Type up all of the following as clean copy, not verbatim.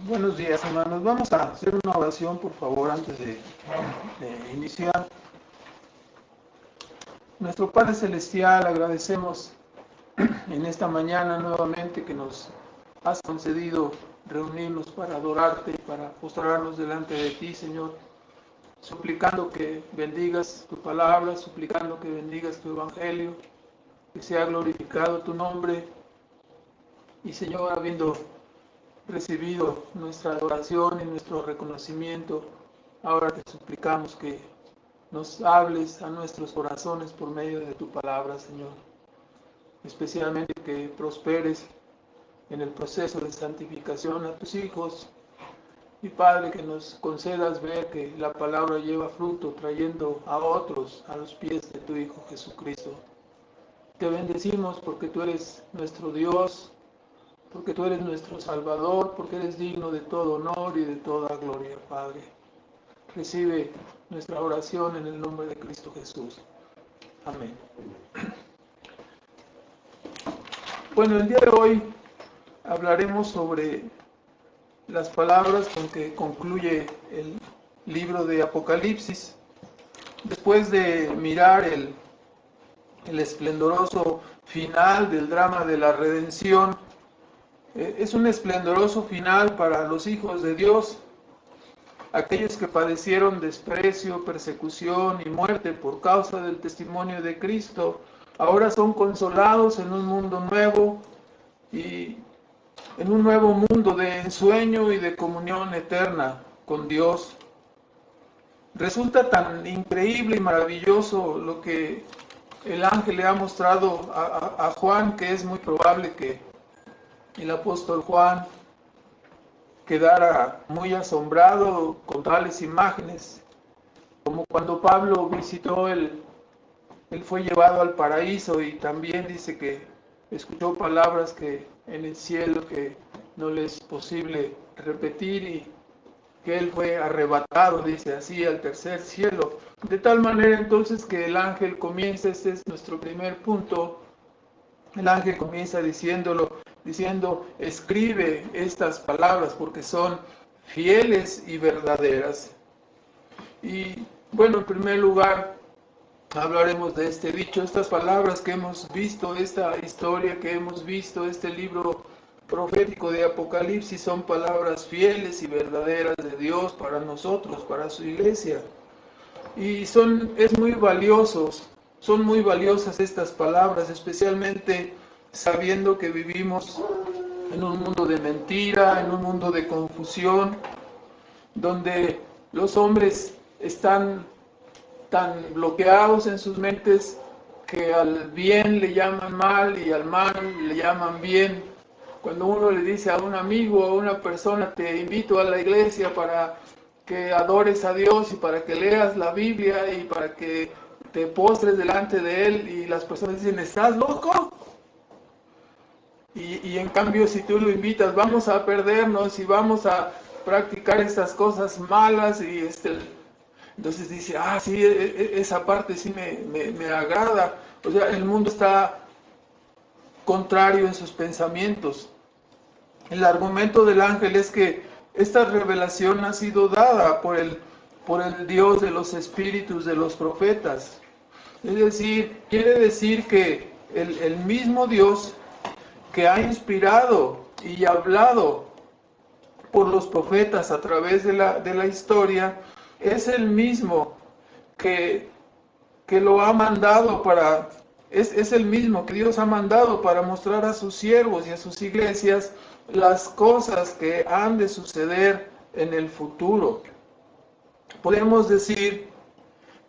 Buenos días, hermanos. Vamos a hacer una oración, por favor, antes de iniciar. Nuestro Padre Celestial, agradecemos en esta mañana nuevamente que nos has concedido reunirnos para adorarte y para postrarnos delante de ti, Señor, suplicando que bendigas tu palabra, suplicando que bendigas tu evangelio, que sea glorificado tu nombre. Y Señor, habiendo recibido nuestra adoración y nuestro reconocimiento, ahora te suplicamos que nos hables a nuestros corazones por medio de tu palabra, Señor. Especialmente que prosperes en el proceso de santificación a tus hijos. Y Padre, que nos concedas ver que la palabra lleva fruto, trayendo a otros a los pies de tu Hijo Jesucristo. Te bendecimos porque tú eres nuestro Dios, porque tú eres nuestro Salvador, porque eres digno de todo honor y de toda gloria, Padre. Recibe nuestra oración en el nombre de Cristo Jesús. Amén. Bueno, el día de hoy hablaremos sobre las palabras con que concluye el libro de Apocalipsis. Después de mirar el esplendoroso final del drama de la redención, es un esplendoroso final para los hijos de Dios, aquellos que padecieron desprecio, persecución y muerte por causa del testimonio de Cristo. Ahora son consolados en un mundo nuevo y en un nuevo mundo de ensueño y de comunión eterna con Dios. Resulta tan increíble y maravilloso lo que el ángel le ha mostrado a Juan, que es muy probable que el apóstol Juan quedara muy asombrado con tales imágenes, como cuando Pablo visitó él fue llevado al paraíso y también dice que escuchó palabras que en el cielo que no le es posible repetir y que él fue arrebatado, dice así, al tercer cielo. De tal manera entonces que el ángel comienza, este es nuestro primer punto, el ángel comienza diciendo, escribe estas palabras porque son fieles y verdaderas. Y bueno, en primer lugar, hablaremos de este dicho, estas palabras que hemos visto, esta historia que hemos visto, este libro profético de Apocalipsis, son palabras fieles y verdaderas de Dios para nosotros, para su iglesia. Y son muy valiosas estas palabras, especialmente sabiendo que vivimos en un mundo de mentira, en un mundo de confusión, donde los hombres están tan bloqueados en sus mentes que al bien le llaman mal y al mal le llaman bien. Cuando uno le dice a un amigo o a una persona, te invito a la iglesia para que adores a Dios y para que leas la Biblia y para que te postres delante de Él, y las personas dicen, ¿estás loco? Y en cambio, si tú lo invitas, vamos a perdernos y vamos a practicar estas cosas malas, y entonces dice, sí, esa parte sí me agrada. O sea, el mundo está contrario en sus pensamientos. El argumento del ángel es que esta revelación ha sido dada por el Dios de los espíritus de los profetas. Es decir, quiere decir que el mismo Dios que ha inspirado y hablado por los profetas a través de la historia, es el mismo que lo ha mandado es el mismo que Dios ha mandado para mostrar a sus siervos y a sus iglesias las cosas que han de suceder en el futuro. Podemos decir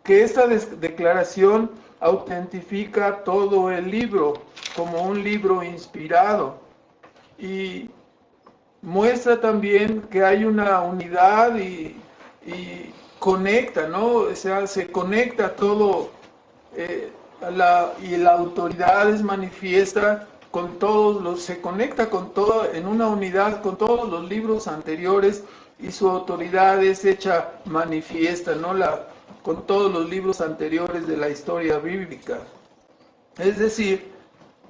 que esta declaración autentifica todo el libro como un libro inspirado y muestra también que hay una unidad y conecta, ¿no? O sea, se conecta todo y la autoridad es manifiesta con se conecta con todo en una unidad con todos los libros anteriores, y su autoridad es hecha manifiesta, ¿no? Con todos los libros anteriores de la historia bíblica. Es decir,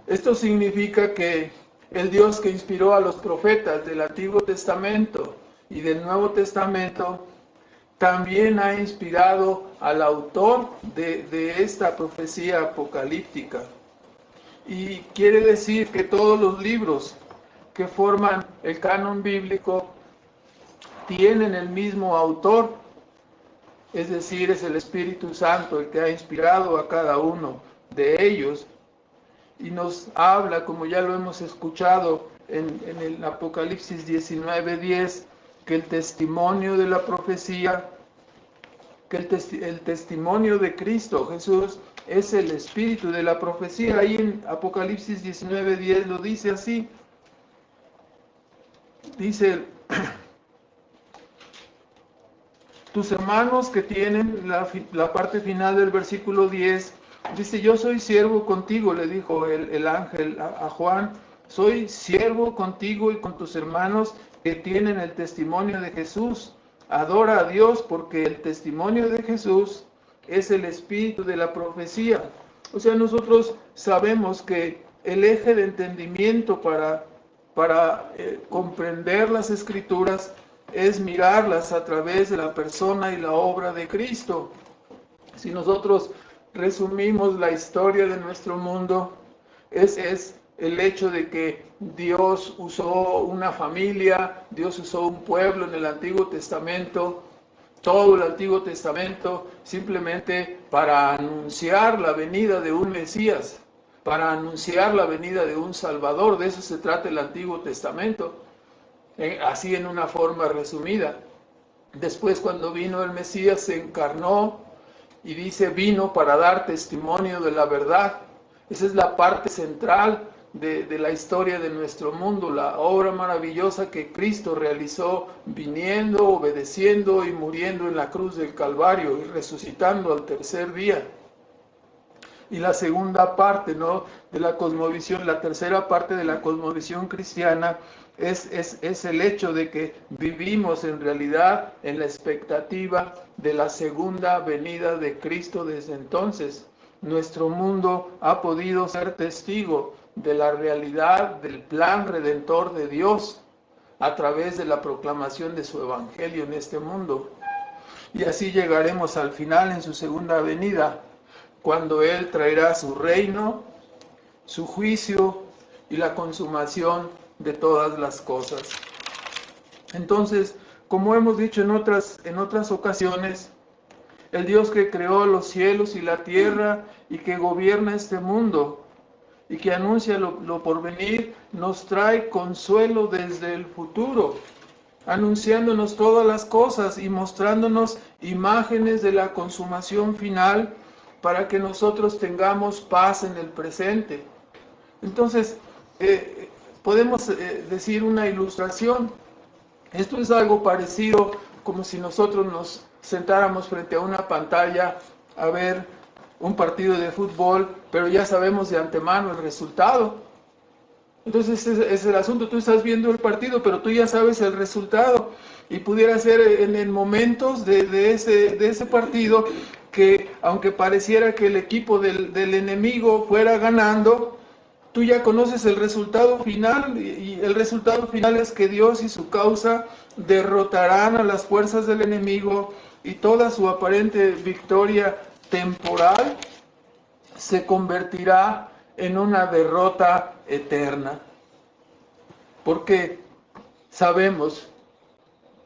esto significa que El Dios que inspiró a los profetas del Antiguo Testamento y del Nuevo Testamento, también ha inspirado al autor de esta profecía apocalíptica. Y quiere decir que todos los libros que forman el canon bíblico tienen el mismo autor, es decir, es el Espíritu Santo el que ha inspirado a cada uno de ellos. Y nos habla, como ya lo hemos escuchado en el Apocalipsis 19:10, que el testimonio de la profecía, que el testimonio de Cristo Jesús es el espíritu de la profecía. Ahí en Apocalipsis 19:10 lo dice así. Dice, tus hermanos que tienen la parte final del versículo 10, dice, yo soy siervo contigo, le dijo el ángel a Juan, soy siervo contigo y con tus hermanos que tienen el testimonio de Jesús. Adora a Dios porque el testimonio de Jesús es el espíritu de la profecía. O sea, nosotros sabemos que el eje de entendimiento para comprender las Escrituras es mirarlas a través de la persona y la obra de Cristo. Si nosotros resumimos la historia de nuestro mundo, es el hecho de que Dios usó una familia, Dios usó un pueblo en el Antiguo Testamento, todo el Antiguo Testamento, simplemente para anunciar la venida de un Mesías, para anunciar la venida de un Salvador. De eso se trata el Antiguo Testamento, así en una forma resumida. Después, cuando vino el Mesías, se encarnó y dice, vino para dar testimonio de la verdad. Esa es la parte central de la historia de nuestro mundo, la obra maravillosa que Cristo realizó viniendo, obedeciendo y muriendo en la cruz del Calvario y resucitando al tercer día. Y la segunda parte, ¿no?, de la cosmovisión, la tercera parte de la cosmovisión cristiana es el hecho de que vivimos en realidad en la expectativa de la segunda venida de Cristo. Desde entonces, nuestro mundo ha podido ser testigo de la realidad del plan redentor de Dios a través de la proclamación de su evangelio en este mundo. Y así llegaremos al final en su segunda venida, cuando Él traerá su reino, su juicio y la consumación de todas las cosas. Entonces, como hemos dicho en otras ocasiones, el Dios que creó los cielos y la tierra y que gobierna este mundo y que anuncia lo por venir, nos trae consuelo desde el futuro, anunciándonos todas las cosas y mostrándonos imágenes de la consumación final para que nosotros tengamos paz en el presente. Entonces, podemos decir una ilustración. Esto es algo parecido como si nosotros nos sentáramos frente a una pantalla a ver un partido de fútbol, pero ya sabemos de antemano el resultado. Entonces ese es el asunto, tú estás viendo el partido, pero tú ya sabes el resultado. Y pudiera ser en momentos de ese partido que, aunque pareciera que el equipo del enemigo fuera ganando, tú ya conoces el resultado final, y el resultado final es que Dios y su causa derrotarán a las fuerzas del enemigo, y toda su aparente victoria temporal se convertirá en una derrota eterna. Porque sabemos,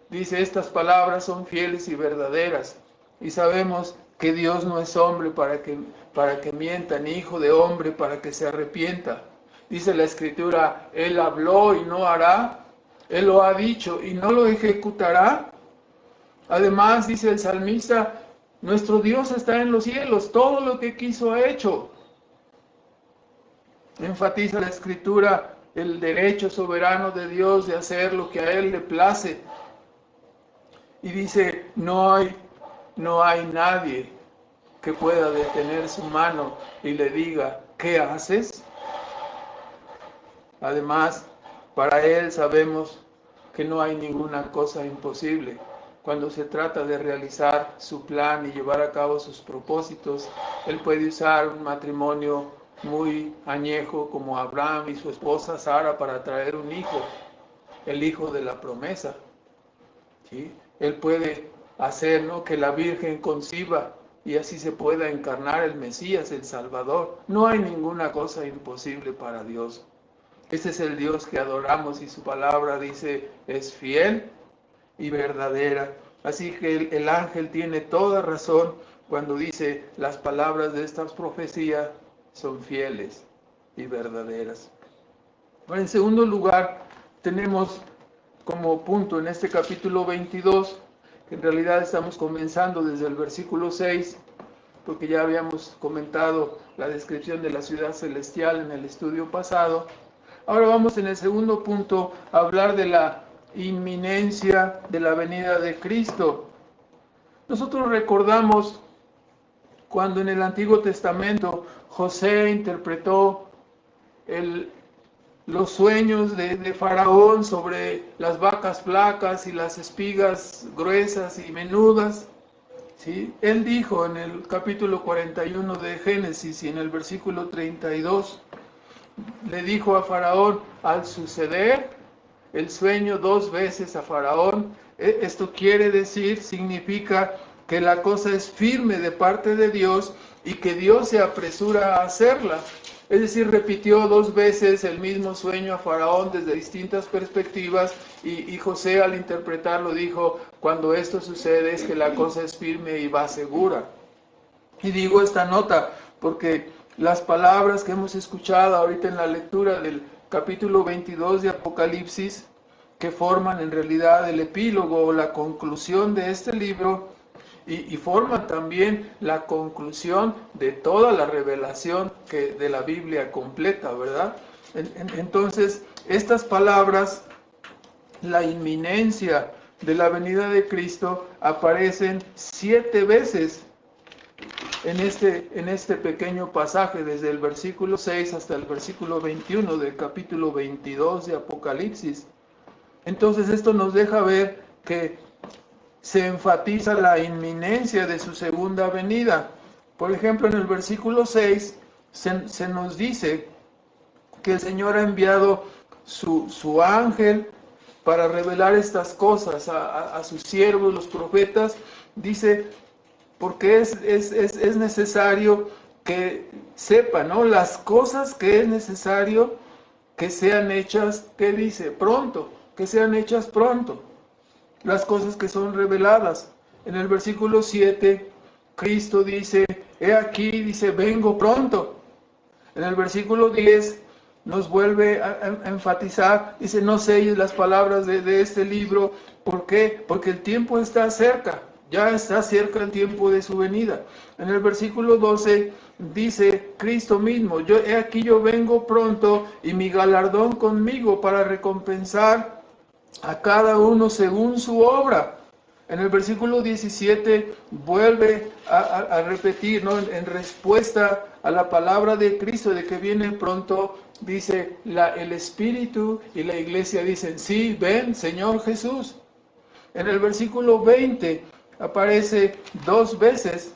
dice, estas palabras son fieles y verdaderas, y sabemos que Dios no es hombre para que mienta, ni hijo de hombre para que se arrepienta. Dice la Escritura, Él habló y no hará, Él lo ha dicho y no lo ejecutará. Además, dice el salmista, nuestro Dios está en los cielos, todo lo que quiso ha hecho. Enfatiza la Escritura el derecho soberano de Dios de hacer lo que a Él le place. Y dice, no hay nadie que pueda detener su mano y le diga, ¿qué haces? Además, para Él sabemos que no hay ninguna cosa imposible. Cuando se trata de realizar su plan y llevar a cabo sus propósitos, Él puede usar un matrimonio muy añejo como Abraham y su esposa Sara para traer un hijo, el hijo de la promesa. ¿Sí? Él puede hacer, ¿no?, que la Virgen conciba y así se pueda encarnar el Mesías, el Salvador. No hay ninguna cosa imposible para Dios. Ese es el Dios que adoramos y su palabra dice es fiel y verdadera. Así que el ángel tiene toda razón cuando dice las palabras de estas profecías son fieles y verdaderas. Bueno, en segundo lugar, tenemos como punto en este capítulo 22, que en realidad estamos comenzando desde el versículo 6, porque ya habíamos comentado la descripción de la ciudad celestial en el estudio pasado. Ahora vamos en el segundo punto a hablar de la inminencia de la venida de Cristo. Nosotros recordamos cuando en el Antiguo Testamento José interpretó los sueños de Faraón sobre las vacas flacas y las espigas gruesas y menudas. ¿Sí? Él dijo en el capítulo 41 de Génesis y en el versículo 32, le dijo a Faraón, al suceder el sueño 2 veces a Faraón, esto quiere decir, significa que la cosa es firme de parte de Dios y que Dios se apresura a hacerla. Es decir, repitió 2 veces el mismo sueño a Faraón desde distintas perspectivas y José al interpretarlo dijo, cuando esto sucede es que la cosa es firme y va segura. Y digo esta nota porque las palabras que hemos escuchado ahorita en la lectura del capítulo 22 de Apocalipsis, que forman en realidad el epílogo o la conclusión de este libro, y forman también la conclusión de toda la revelación de la Biblia completa, ¿verdad? Entonces, estas palabras, la inminencia de la venida de Cristo, aparecen 7 veces en este pequeño pasaje, desde el versículo 6 hasta el versículo 21 del capítulo 22 de Apocalipsis. Entonces, esto nos deja ver que se enfatiza la inminencia de su segunda venida. Por ejemplo, en el versículo 6 se nos dice que el Señor ha enviado su ángel para revelar estas cosas a sus siervos, los profetas. Dice, porque es necesario que sepan, ¿no?, las cosas que es necesario que sean hechas, ¿qué dice? Pronto, que sean hechas pronto. Las cosas que son reveladas. En el versículo 7, Cristo dice, he aquí, dice, vengo pronto. En el versículo 10 nos vuelve a enfatizar, dice, no selles las palabras de este libro. ¿Por qué? Porque el tiempo está cerca, ya está cerca el tiempo de su venida. En el versículo 12 dice Cristo mismo, he aquí yo vengo pronto y mi galardón conmigo para recompensar a cada uno según su obra. En el versículo 17 vuelve a repetir, ¿no?, en respuesta a la palabra de Cristo de que viene pronto, dice, el Espíritu y la iglesia dicen, sí, ven, Señor Jesús. En el versículo 20 aparece 2 veces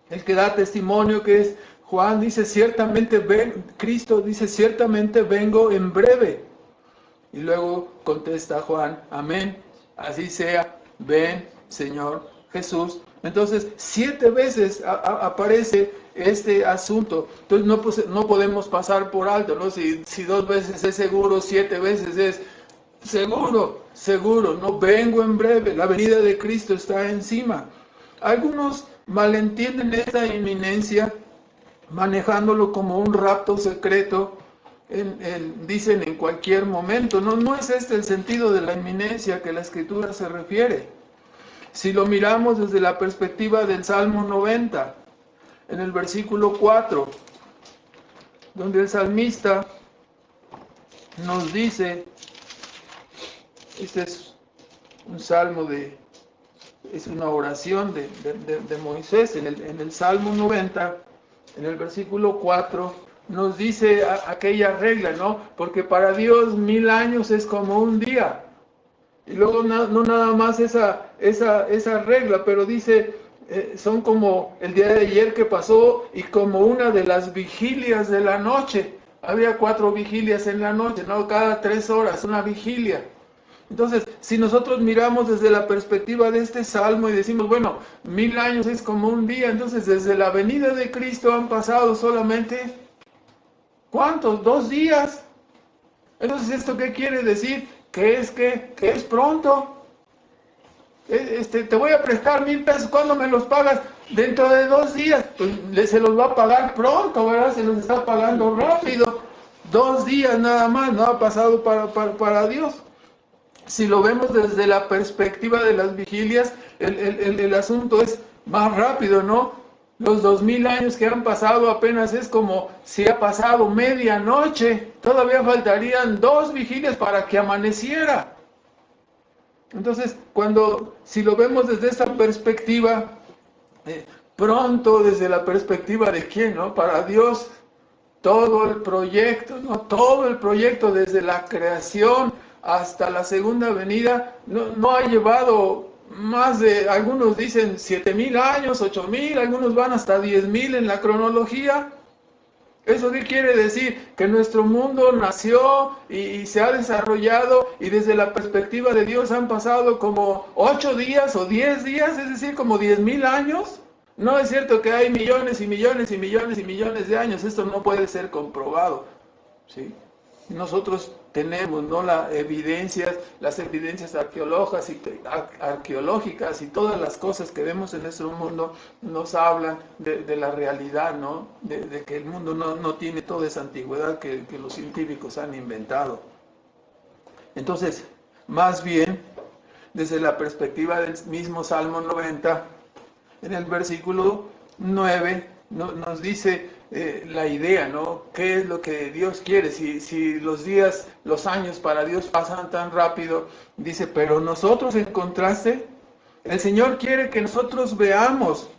el que da testimonio, que es Juan, dice, ciertamente ven, Cristo dice, ciertamente vengo en breve. Y luego contesta Juan, amén, así sea, ven, Señor Jesús. Entonces, 7 veces aparece este asunto. Entonces, no podemos pasar por alto, ¿no? Si 2 veces es seguro, 7 veces es seguro, no, vengo en breve, la venida de Cristo está encima. Algunos malentienden esta inminencia, manejándolo como un rapto secreto, dicen en cualquier momento. No es este el sentido de la inminencia que la Escritura se refiere. Si lo miramos desde la perspectiva del Salmo 90, en el versículo 4, donde el salmista nos dice, este es un salmo es una oración de Moisés, en el Salmo 90, en el versículo 4, nos dice aquella regla, ¿no? Porque para Dios 1000 años es como un día. Y luego no nada más esa regla, pero dice son como el día de ayer que pasó y como una de las vigilias de la noche. Había 4 vigilias en la noche, ¿no? Cada 3 horas, una vigilia. Entonces, si nosotros miramos desde la perspectiva de este salmo y decimos, bueno, 1000 años es como un día, entonces desde la venida de Cristo han pasado solamente, ¿cuántos? 2 días. Entonces, ¿esto qué quiere decir? Que es pronto. Te voy a prestar 1000 pesos, ¿cuándo me los pagas? Dentro de 2 días, pues se los va a pagar pronto, ¿verdad? Se los está pagando rápido. 2 días nada más, no ha pasado para Dios. Si lo vemos desde la perspectiva de las vigilias, el asunto es más rápido, ¿no? Los 2000 años que han pasado apenas es como si ha pasado medianoche. Todavía faltarían 2 vigilias para que amaneciera. Entonces, si lo vemos desde esta perspectiva, pronto desde la perspectiva de quién, ¿no? Para Dios, todo el proyecto, ¿no? Todo el proyecto desde la creación hasta la segunda venida, no ha llevado más de, algunos dicen 7000 años, 8000, algunos van hasta 10000 en la cronología. ¿Eso qué quiere decir? Que nuestro mundo nació y se ha desarrollado y desde la perspectiva de Dios han pasado como 8 días o 10 días, es decir, como 10000 años. No es cierto que hay millones y millones y millones y millones de años, esto no puede ser comprobado, ¿sí? Nosotros tenemos, ¿no?, las evidencias arqueológicas y todas las cosas que vemos en nuestro mundo nos hablan de la realidad, ¿no? De que el mundo no tiene toda esa antigüedad que los científicos han inventado. Entonces, más bien, desde la perspectiva del mismo Salmo 90, en el versículo 9 nos dice la idea, ¿no? ¿Qué es lo que Dios quiere? Si los años para Dios pasan tan rápido, dice, pero nosotros, en contraste, el Señor quiere que nosotros veamos,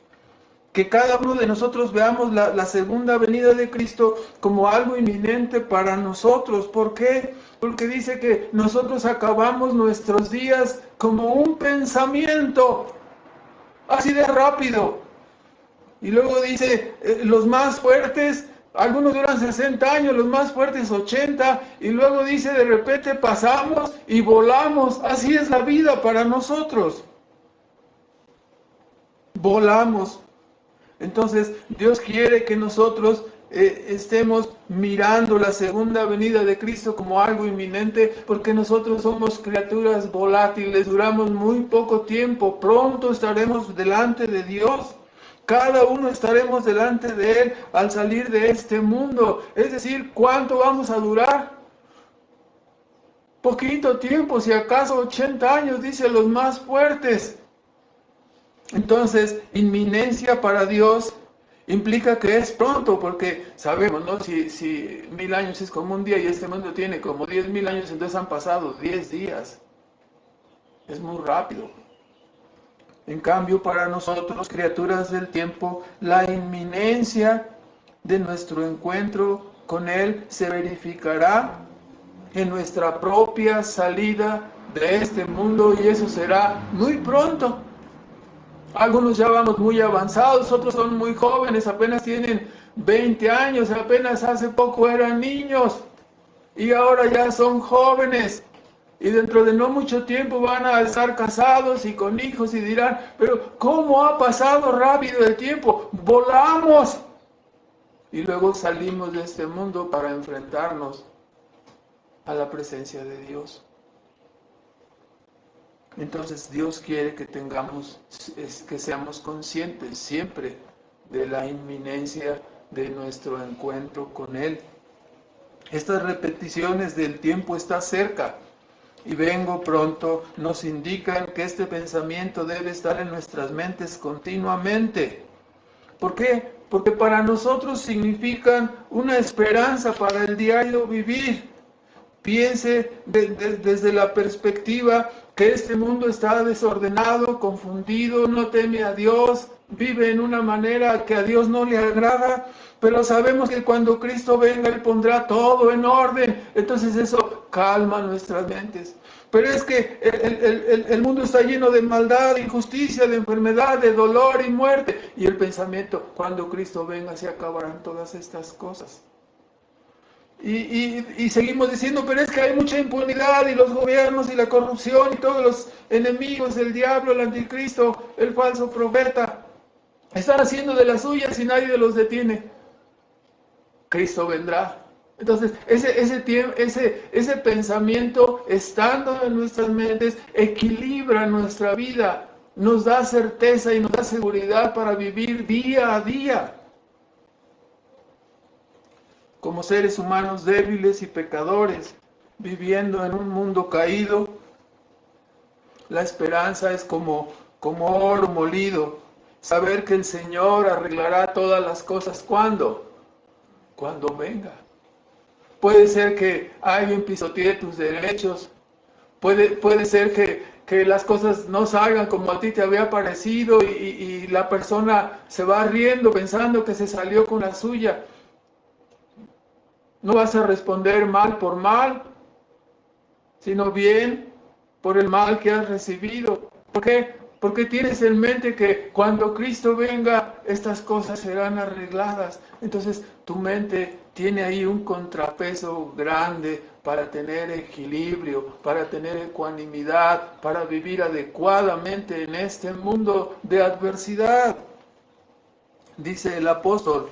que cada uno de nosotros veamos la segunda venida de Cristo como algo inminente para nosotros. ¿Por qué? Porque dice que nosotros acabamos nuestros días como un pensamiento, así de rápido. Y luego dice, los más fuertes, algunos duran 60 años, los más fuertes 80, y luego dice, de repente pasamos y volamos. Así es la vida para nosotros. Volamos. Entonces, Dios quiere que nosotros estemos mirando la segunda venida de Cristo como algo inminente, porque nosotros somos criaturas volátiles, duramos muy poco tiempo, pronto estaremos delante de Dios. Cada uno estaremos delante de Él al salir de este mundo. Es decir, ¿cuánto vamos a durar? Poquito tiempo, si acaso 80 años, dicen los más fuertes. Entonces, inminencia para Dios implica que es pronto, porque sabemos, ¿no? Si 1000 años es como un día y este mundo tiene como 10.000 años, entonces han pasado 10 días. Es muy rápido. En cambio, para nosotros, criaturas del tiempo, la inminencia de nuestro encuentro con Él se verificará en nuestra propia salida de este mundo, y eso será muy pronto. Algunos ya vamos muy avanzados, otros son muy jóvenes, apenas tienen 20 años, apenas hace poco eran niños y ahora ya son jóvenes. Y dentro de no mucho tiempo van a estar casados y con hijos y dirán, pero ¿cómo ha pasado rápido el tiempo? ¡Volamos! Y luego salimos de este mundo para enfrentarnos a la presencia de Dios. Entonces Dios quiere que que seamos conscientes siempre de la inminencia de nuestro encuentro con Él. Estas repeticiones del tiempo está cerca y vengo pronto nos indican que este pensamiento debe estar en nuestras mentes continuamente. ¿Por qué? Porque para nosotros significan una esperanza para el diario vivir. Piense desde la perspectiva que este mundo está desordenado, confundido, no teme a Dios, vive en una manera que a Dios no le agrada, pero sabemos que cuando Cristo venga, Él pondrá todo en orden. Entonces eso calma nuestras mentes. pero es que el mundo está lleno de maldad, de injusticia, de enfermedad, de dolor y muerte. Y el pensamiento, cuando Cristo venga se acabarán todas estas cosas. Y seguimos diciendo, pero es que hay mucha impunidad y los gobiernos y la corrupción y todos los enemigos, el diablo, el anticristo, el falso profeta, están haciendo de las suyas y nadie los detiene. Cristo vendrá. Entonces, ese pensamiento, estando en nuestras mentes, equilibra nuestra vida, nos da certeza y nos da seguridad para vivir día a día. Como seres humanos débiles y pecadores, viviendo en un mundo caído, la esperanza es como oro molido. Saber que el Señor arreglará todas las cosas. ¿Cuándo? Cuando venga. Puede ser que alguien pisotee tus derechos. Puede ser que las cosas no salgan como a ti te había parecido y la persona se va riendo pensando que se salió con la suya. No vas a responder mal por mal, sino bien por el mal que has recibido. ¿Por qué? Porque tienes en mente que cuando Cristo venga, estas cosas serán arregladas. Entonces tu mente tiene ahí un contrapeso grande para tener equilibrio, para tener ecuanimidad, para vivir adecuadamente en este mundo de adversidad. Dice el apóstol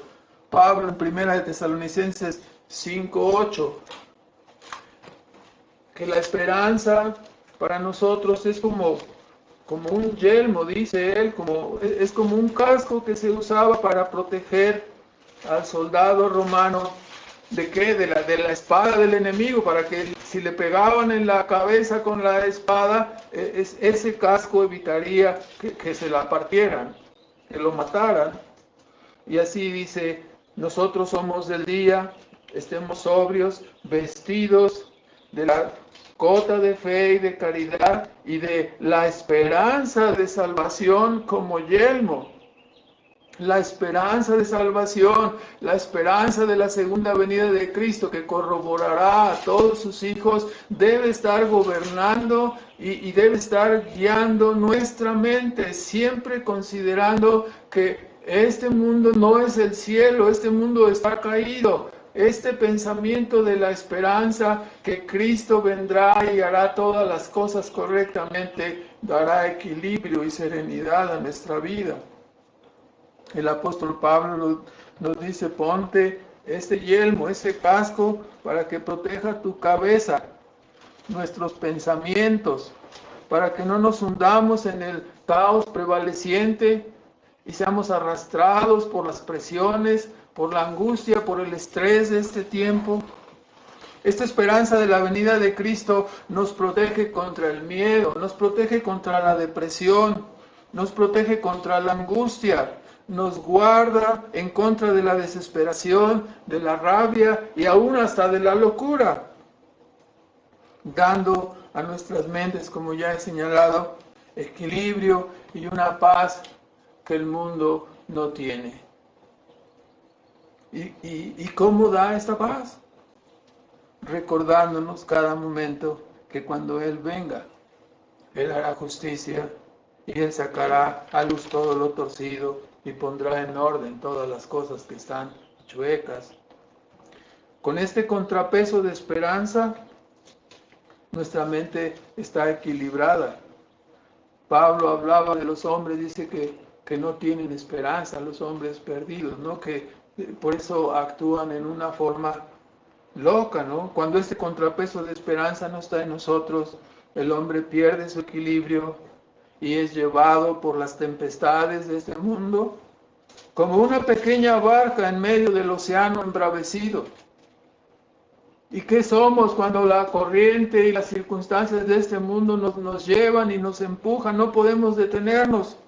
Pablo en 1 Tesalonicenses 5:8, que la esperanza para nosotros es como un yelmo, dice él, es como un casco que se usaba para proteger al soldado romano. ¿De qué? De la espada del enemigo, para que si le pegaban en la cabeza con la espada, ese casco evitaría que se la partieran, que lo mataran. Y así dice, nosotros somos del día, estemos sobrios, vestidos de la cota de fe y de caridad y de la esperanza de salvación como yelmo. La esperanza de salvación, la esperanza de la segunda venida de Cristo que corroborará a todos sus hijos, debe estar gobernando y debe estar guiando nuestra mente, siempre considerando que este mundo no es el cielo, este mundo está caído. Este pensamiento de la esperanza que Cristo vendrá y hará todas las cosas correctamente, dará equilibrio y serenidad a nuestra vida. El apóstol Pablo nos dice, ponte este yelmo, ese casco, para que proteja tu cabeza, nuestros pensamientos, para que no nos hundamos en el caos prevaleciente y seamos arrastrados por las presiones, por la angustia, por el estrés de este tiempo. Esta esperanza de la venida de Cristo nos protege contra el miedo, nos protege contra la depresión, nos protege contra la angustia, nos guarda en contra de la desesperación, de la rabia y aún hasta de la locura, dando a nuestras mentes, como ya he señalado, equilibrio y una paz que el mundo no tiene. ¿Y cómo da esta paz? Recordándonos cada momento que cuando Él venga, Él hará justicia y Él sacará a luz todo lo torcido y pondrá en orden todas las cosas que están chuecas. Con este contrapeso de esperanza, nuestra mente está equilibrada. Pablo hablaba de los hombres, dice que no tienen esperanza, los hombres perdidos, ¿no? Que por eso actúan en una forma loca, ¿no? Cuando este contrapeso de esperanza no está en nosotros, el hombre pierde su equilibrio y es llevado por las tempestades de este mundo, como una pequeña barca en medio del océano embravecido. ¿Y qué somos cuando la corriente y las circunstancias de este mundo nos llevan y nos empujan? No podemos detenernos.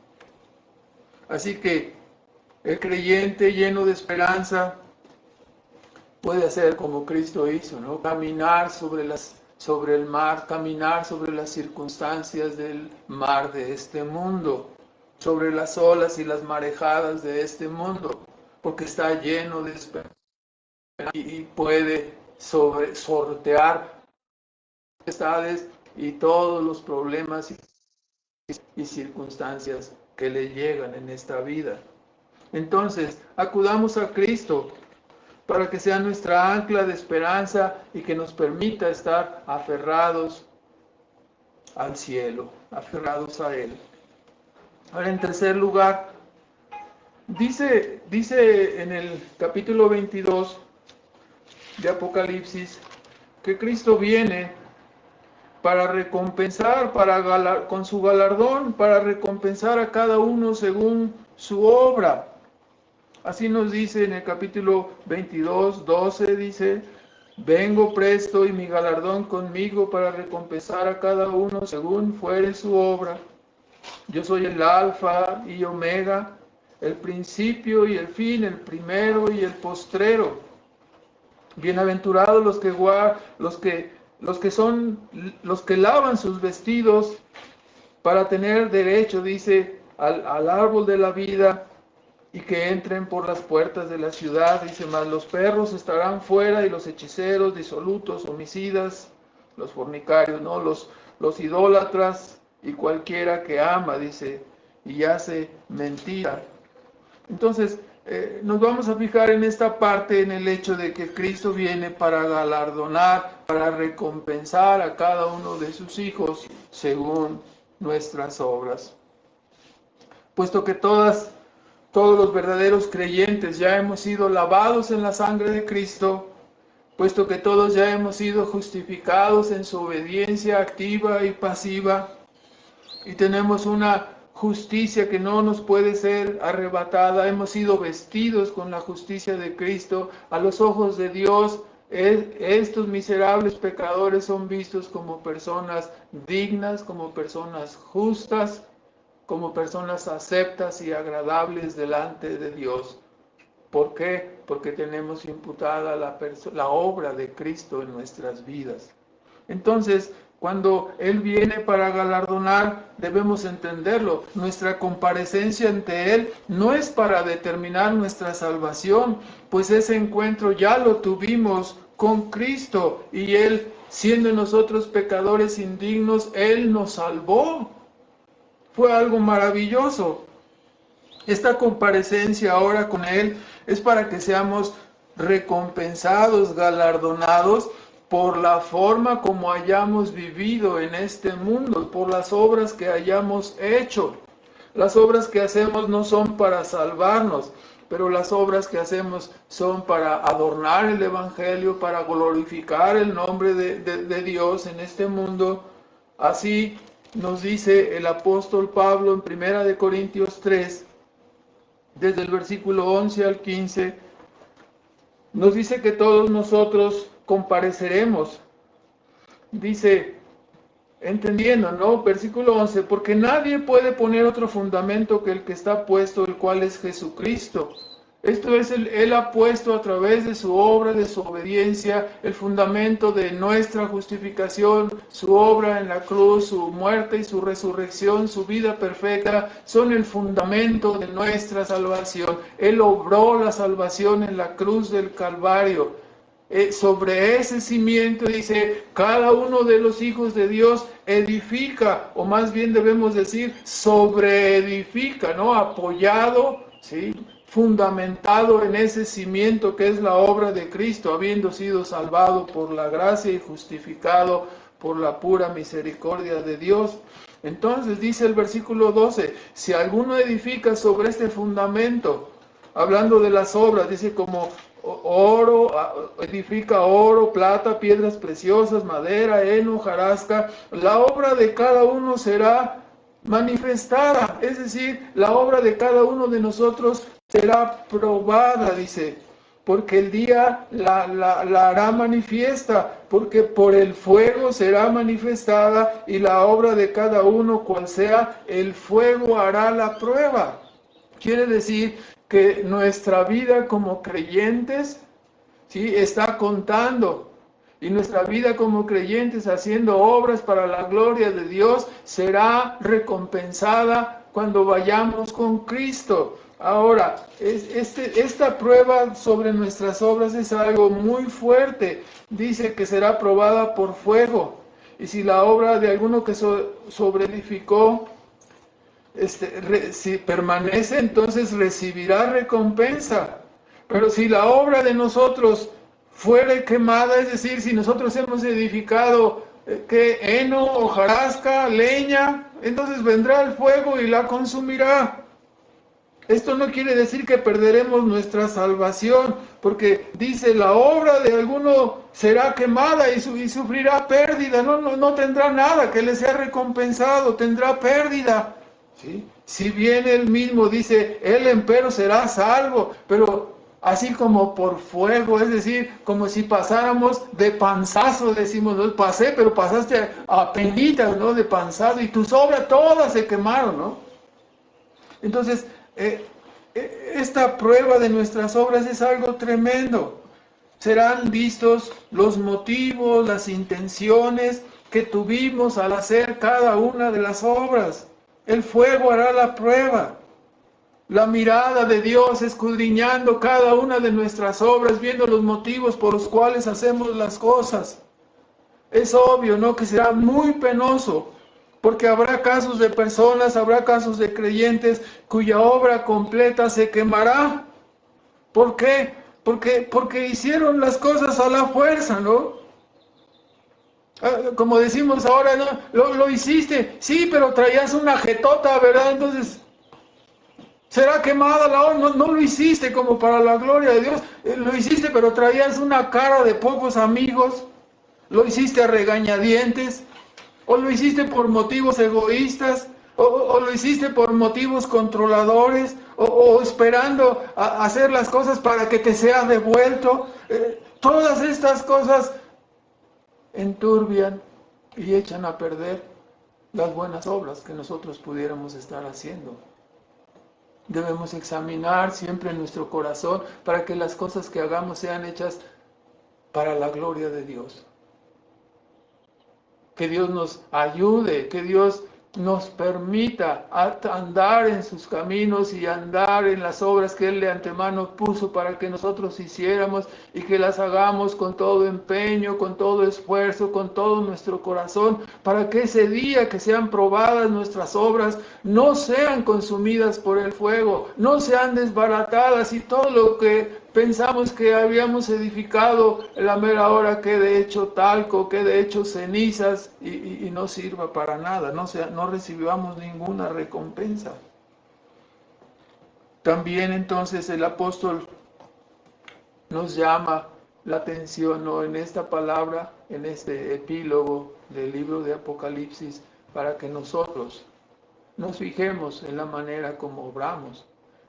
Así que el creyente lleno de esperanza puede hacer como Cristo hizo, ¿no? Caminar sobre el mar, caminar sobre las circunstancias del mar de este mundo, sobre las olas y las marejadas de este mundo, porque está lleno de esperanza y puede sortear tempestades y todos los problemas y circunstancias que le llegan en esta vida. Entonces, acudamos a Cristo para que sea nuestra ancla de esperanza y que nos permita estar aferrados al cielo, aferrados a Él. Ahora, en tercer lugar, dice en el capítulo 22 de Apocalipsis que Cristo viene para recompensar, con su galardón, para recompensar a cada uno según su obra. Así nos dice en el capítulo 22, 12, dice: vengo presto y mi galardón conmigo para recompensar a cada uno según fuere su obra. Yo soy el Alfa y Omega, el principio y el fin, el primero y el postrero. Bienaventurados los que lavan sus vestidos para tener derecho, dice, al árbol de la vida, y que entren por las puertas de la ciudad. Dice: mas los perros estarán fuera, y los hechiceros, disolutos, homicidas, los fornicarios, ¿no? Los idólatras y cualquiera que ama, dice, y hace mentira. Entonces, nos vamos a fijar en esta parte, en el hecho de que Cristo viene para galardonar, para recompensar a cada uno de sus hijos según nuestras obras. Puesto que todos los verdaderos creyentes ya hemos sido lavados en la sangre de Cristo, puesto que todos ya hemos sido justificados en su obediencia activa y pasiva, y tenemos una justicia que no nos puede ser arrebatada, hemos sido vestidos con la justicia de Cristo, a los ojos de Dios, estos miserables pecadores son vistos como personas dignas, como personas justas, como personas aceptas y agradables delante de Dios. ¿Por qué? Porque tenemos imputada la obra de Cristo en nuestras vidas. Entonces, cuando Él viene para galardonar, debemos entenderlo. Nuestra comparecencia ante Él no es para determinar nuestra salvación, pues ese encuentro ya lo tuvimos con Cristo, y Él, siendo nosotros pecadores indignos, Él nos salvó. Fue algo maravilloso. Esta comparecencia ahora con Él es para que seamos recompensados, galardonados por la forma como hayamos vivido en este mundo, por las obras que hayamos hecho. Las obras que hacemos no son para salvarnos, pero las obras que hacemos son para adornar el Evangelio, para glorificar el nombre de Dios en este mundo. Así nos dice el apóstol Pablo en 1 Corintios 3, desde el versículo 11 al 15, nos dice que todos nosotros compareceremos. Dice, entendiendo, ¿no? Versículo 11, porque nadie puede poner otro fundamento que el que está puesto, el cual es Jesucristo. Esto es, Él ha puesto a través de su obra, de su obediencia, el fundamento de nuestra justificación, su obra en la cruz, su muerte y su resurrección, su vida perfecta, son el fundamento de nuestra salvación. Él obró la salvación en la cruz del Calvario. Sobre ese cimiento, dice, cada uno de los hijos de Dios edifica, o más bien debemos decir, sobreedifica, ¿no? Apoyado, ¿sí?, fundamentado en ese cimiento que es la obra de Cristo, habiendo sido salvado por la gracia y justificado por la pura misericordia de Dios. Entonces dice el versículo 12, si alguno edifica sobre este fundamento, hablando de las obras, dice como oro, edifica oro, plata, piedras preciosas, madera, heno, hojarasca, la obra de cada uno será manifestada, es decir, la obra de cada uno de nosotros será probada, dice, porque el día la hará manifiesta, porque por el fuego será manifestada, y la obra de cada uno, cual sea, el fuego hará la prueba. Quiere decir que nuestra vida como creyentes, ¿sí?, está contando. Y nuestra vida como creyentes haciendo obras para la gloria de Dios será recompensada cuando vayamos con Cristo. Ahora, esta prueba sobre nuestras obras es algo muy fuerte. Dice que será probada por fuego. y si la obra de alguno que sobreedificó si permanece, entonces recibirá recompensa. Pero si la obra de nosotros fuere quemada, es decir, si nosotros hemos edificado heno, hojarasca, leña, entonces vendrá el fuego y la consumirá. Esto no quiere decir que perderemos nuestra salvación, porque dice, la obra de alguno será quemada y sufrirá pérdida, no tendrá nada que le sea recompensado, tendrá pérdida. ¿Sí? Si bien él mismo dice, él empero será salvo, pero así como por fuego, es decir, como si pasáramos de panzazo, decimos, no pasé, pero pasaste a penitas, ¿no? De panzazo, y tus obras todas se quemaron, ¿no? Entonces, esta prueba de nuestras obras es algo tremendo. Serán vistos los motivos, las intenciones que tuvimos al hacer cada una de las obras. El fuego hará la prueba. La mirada de Dios escudriñando cada una de nuestras obras, viendo los motivos por los cuales hacemos las cosas. Es obvio, ¿no?, que será muy penoso, porque habrá casos de personas, habrá casos de creyentes cuya obra completa se quemará. ¿Por qué? Porque hicieron las cosas a la fuerza, ¿no? Como decimos ahora, ¿no? Lo hiciste, sí, pero traías una jetota, ¿verdad? Entonces, será quemada la obra. No lo hiciste como para la gloria de Dios. Lo hiciste, pero traías una cara de pocos amigos. Lo hiciste a regañadientes. O lo hiciste por motivos egoístas. O lo hiciste por motivos controladores. O esperando a hacer las cosas para que te sea devuelto. Todas estas cosas enturbian y echan a perder las buenas obras que nosotros pudiéramos estar haciendo. Debemos examinar siempre nuestro corazón para que las cosas que hagamos sean hechas para la gloria de Dios. Que Dios nos ayude, que Dios nos permita andar en sus caminos y andar en las obras que Él de antemano puso para que nosotros hiciéramos, y que las hagamos con todo empeño, con todo esfuerzo, con todo nuestro corazón, para que ese día que sean probadas nuestras obras no sean consumidas por el fuego, no sean desbaratadas, y todo lo que pensamos que habíamos edificado en la mera hora quede hecho talco, quede hecho cenizas y no sirva para nada, no recibamos ninguna recompensa. También entonces el apóstol nos llama la atención, ¿no?, en esta palabra, en este epílogo del libro de Apocalipsis, para que nosotros nos fijemos en la manera como obramos.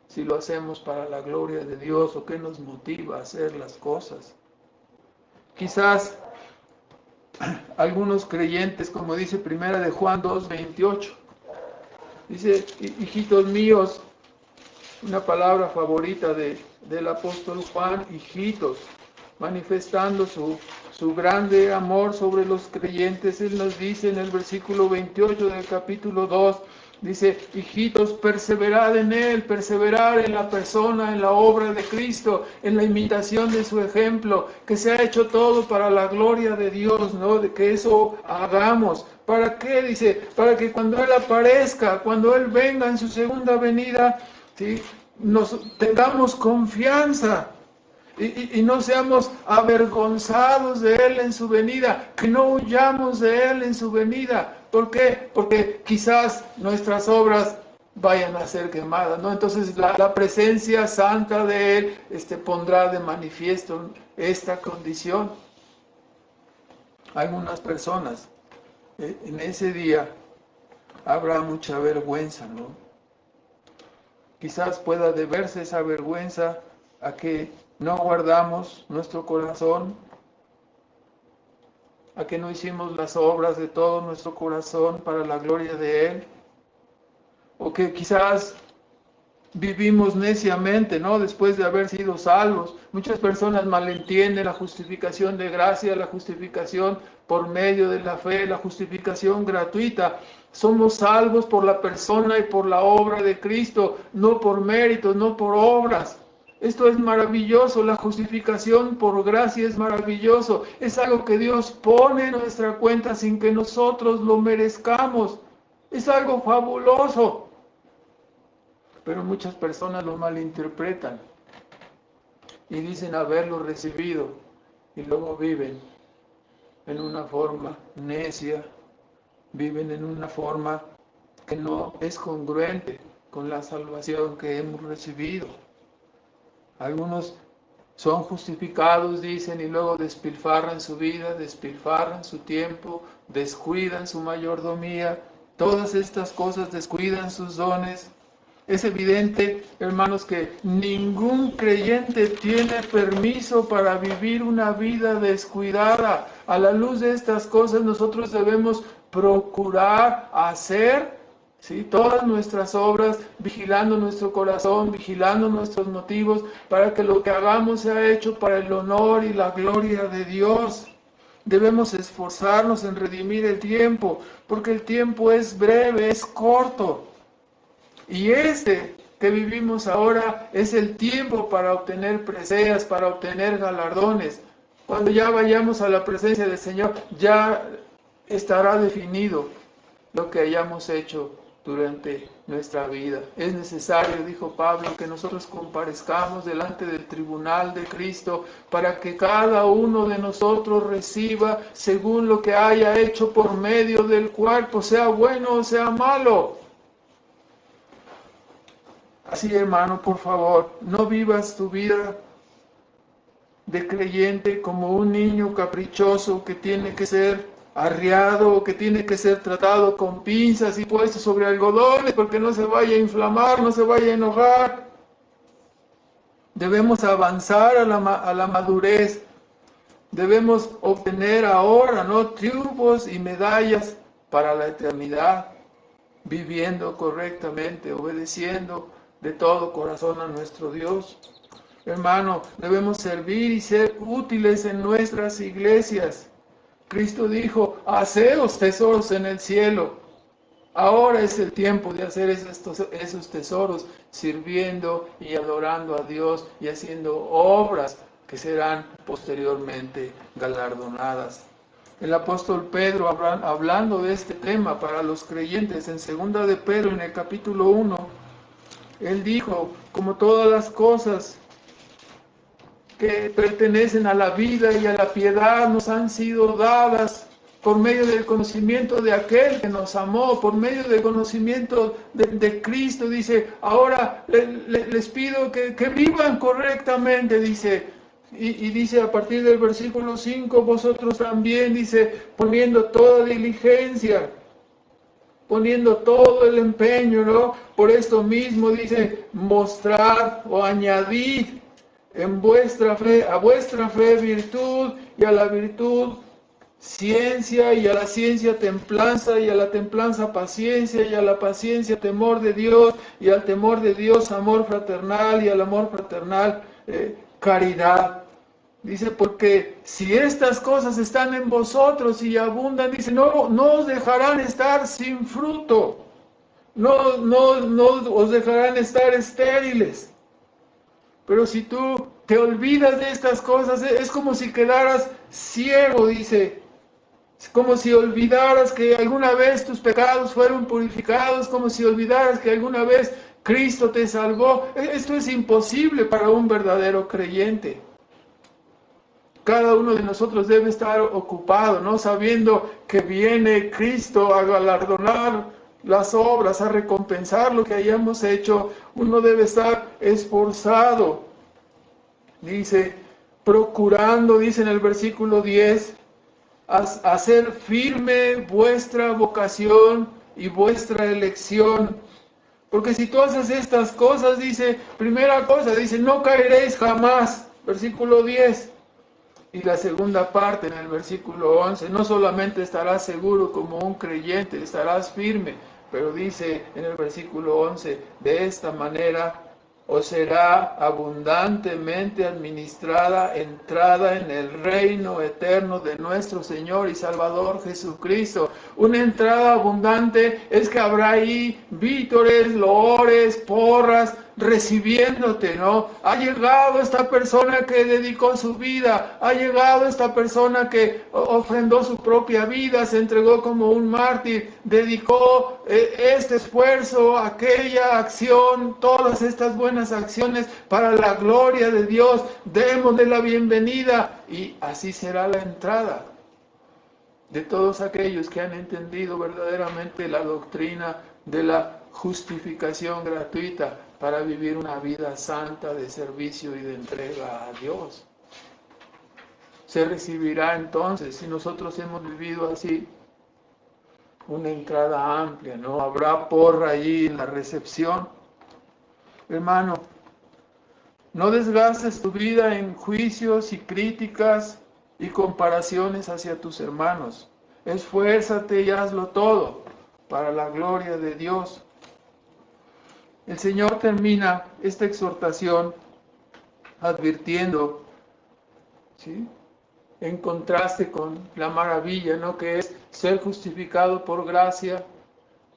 Si lo hacemos para la gloria de Dios, o qué nos motiva a hacer las cosas. Quizás algunos creyentes, como dice primera de Juan 2:28, dice, hijitos míos, una palabra favorita del apóstol Juan, hijitos, manifestando su grande amor sobre los creyentes. Él nos dice en el versículo 28 del capítulo 2, dice, hijitos, perseverad en Él, perseverar en la persona, en la obra de Cristo, en la imitación de su ejemplo, que se ha hecho todo para la gloria de Dios, ¿no? De que eso hagamos. ¿Para qué? Dice, para que cuando Él aparezca, cuando Él venga en su segunda venida, ¿sí?, nos tengamos confianza. Y no seamos avergonzados de Él en su venida, que no huyamos de Él en su venida. ¿Por qué? Porque quizás nuestras obras vayan a ser quemadas, ¿no? Entonces la presencia santa de Él pondrá de manifiesto esta condición. Algunas personas, en ese día habrá mucha vergüenza, ¿no? Quizás pueda deberse esa vergüenza a que no guardamos nuestro corazón, a que no hicimos las obras de todo nuestro corazón para la gloria de Él, o que quizás vivimos neciamente, ¿no?, después de haber sido salvos. Muchas personas malentienden la justificación de gracia, la justificación por medio de la fe, la justificación gratuita. Somos salvos por la persona y por la obra de Cristo, no por méritos, no por obras. Esto es maravilloso, la justificación por gracia es maravilloso. Es algo que Dios pone en nuestra cuenta sin que nosotros lo merezcamos. Es algo fabuloso. Pero muchas personas lo malinterpretan y dicen haberlo recibido y luego viven en una forma necia, viven en una forma que no es congruente con la salvación que hemos recibido. Algunos son justificados, dicen, y luego despilfarran su vida, despilfarran su tiempo, descuidan su mayordomía, todas estas cosas descuidan sus dones. Es evidente, hermanos, que ningún creyente tiene permiso para vivir una vida descuidada. A la luz de estas cosas nosotros debemos procurar hacer, ¿sí?, todas nuestras obras, vigilando nuestro corazón, vigilando nuestros motivos, para que lo que hagamos sea hecho para el honor y la gloria de Dios. Debemos esforzarnos en redimir el tiempo, porque el tiempo es breve, es corto. Y que vivimos ahora es el tiempo para obtener preseas, para obtener galardones. Cuando ya vayamos a la presencia del Señor, ya estará definido lo que hayamos hecho durante nuestra vida. Es necesario, dijo Pablo, que nosotros comparezcamos delante del tribunal de Cristo para que cada uno de nosotros reciba según lo que haya hecho por medio del cuerpo, sea bueno o sea malo. Así, hermano, por favor, no vivas tu vida de creyente como un niño caprichoso que tiene que ser arriado, que tiene que ser tratado con pinzas y puesto sobre algodones porque no se vaya a inflamar, no se vaya a enojar. Debemos avanzar a la madurez. Debemos obtener ahora, ¿no?, triunfos y medallas para la eternidad, viviendo correctamente, obedeciendo de todo corazón a nuestro Dios. Hermano, debemos servir y ser útiles en nuestras iglesias. Cristo dijo, haceos tesoros en el cielo. Ahora es el tiempo de hacer esos tesoros, sirviendo y adorando a Dios y haciendo obras que serán posteriormente galardonadas. El apóstol Pedro, hablando de este tema para los creyentes, en 2 de Pedro, en el capítulo 1, él dijo, como todas las cosas que pertenecen a la vida y a la piedad nos han sido dadas por medio del conocimiento de aquel que nos amó, por medio del conocimiento de Cristo, dice, ahora les pido que vivan correctamente, dice, y dice a partir del versículo 5, vosotros también, dice, poniendo toda diligencia, poniendo todo el empeño, ¿no? Por esto mismo dice, mostrar o añadir en vuestra fe, a vuestra fe virtud, y a la virtud ciencia, y a la ciencia templanza, y a la templanza paciencia, y a la paciencia temor de Dios, y al temor de Dios amor fraternal, y al amor fraternal caridad. Dice, porque si estas cosas están en vosotros y abundan, dice, no os dejarán estar sin fruto, no os dejarán estar estériles. Pero si tú te olvidas de estas cosas, es como si quedaras ciego, dice. Es como si olvidaras que alguna vez tus pecados fueron purificados, como si olvidaras que alguna vez Cristo te salvó. Esto es imposible para un verdadero creyente. Cada uno de nosotros debe estar ocupado, ¿no?, sabiendo que viene Cristo a galardonar las obras, a recompensar lo que hayamos hecho. Uno debe estar esforzado. Dice, procurando, dice en el versículo 10, hacer firme vuestra vocación y vuestra elección. Porque si tú haces estas cosas, dice, primera cosa, dice, no caeréis jamás. Versículo 10. Y la segunda parte, en el versículo 11, no solamente estarás seguro como un creyente, estarás firme, pero dice en el versículo 11, de esta manera os será abundantemente administrada entrada en el reino eterno de nuestro Señor y Salvador Jesucristo. Una entrada abundante es que habrá ahí vítores, loores, porras, recibiéndote, ¿no? Ha llegado esta persona que dedicó su vida, ha llegado esta persona que ofrendó su propia vida, se entregó como un mártir, dedicó este esfuerzo, aquella acción, todas estas buenas acciones para la gloria de Dios. Démosle la bienvenida y así será la entrada de todos aquellos que han entendido verdaderamente la doctrina de la justificación gratuita para vivir una vida santa de servicio y de entrega a Dios. Se recibirá entonces, si nosotros hemos vivido así, una entrada amplia, ¿no? Habrá porra allí en la recepción. Hermano, no desgastes tu vida en juicios y críticas y comparaciones hacia tus hermanos. Esfuérzate y hazlo todo para la gloria de Dios. El Señor termina esta exhortación advirtiendo, ¿sí?, en contraste con la maravilla, ¿no?, que es ser justificado por gracia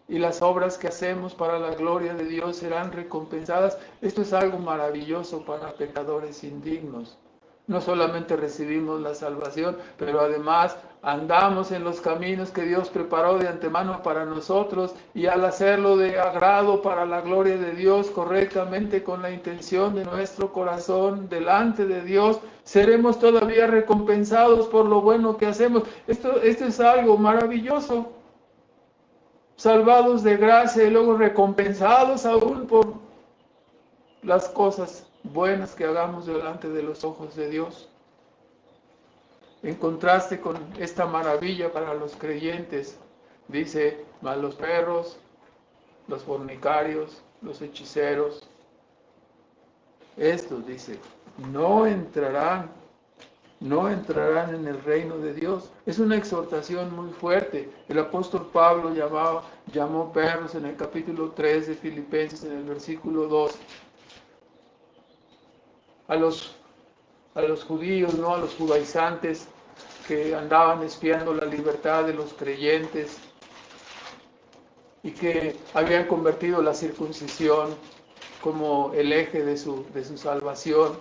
y las obras que hacemos para la gloria de Dios serán recompensadas. Esto es algo maravilloso para pecadores indignos. No solamente recibimos la salvación, pero además andamos en los caminos que Dios preparó de antemano para nosotros, y al hacerlo de agrado para la gloria de Dios, correctamente con la intención de nuestro corazón delante de Dios, seremos todavía recompensados por lo bueno que hacemos. Esto es algo maravilloso. Salvados de gracia y luego recompensados aún por las cosas buenas que hagamos delante de los ojos de Dios. En contraste con esta maravilla para los creyentes, dice, mas los perros, los fornicarios, los hechiceros, estos, dice, no entrarán en el reino de Dios. Es una exhortación muy fuerte. El apóstol Pablo llamó perros en el capítulo 3 de Filipenses, en el versículo 2. A los judíos, ¿no?, a los judaizantes que andaban espiando la libertad de los creyentes y que habían convertido la circuncisión como el eje de su salvación.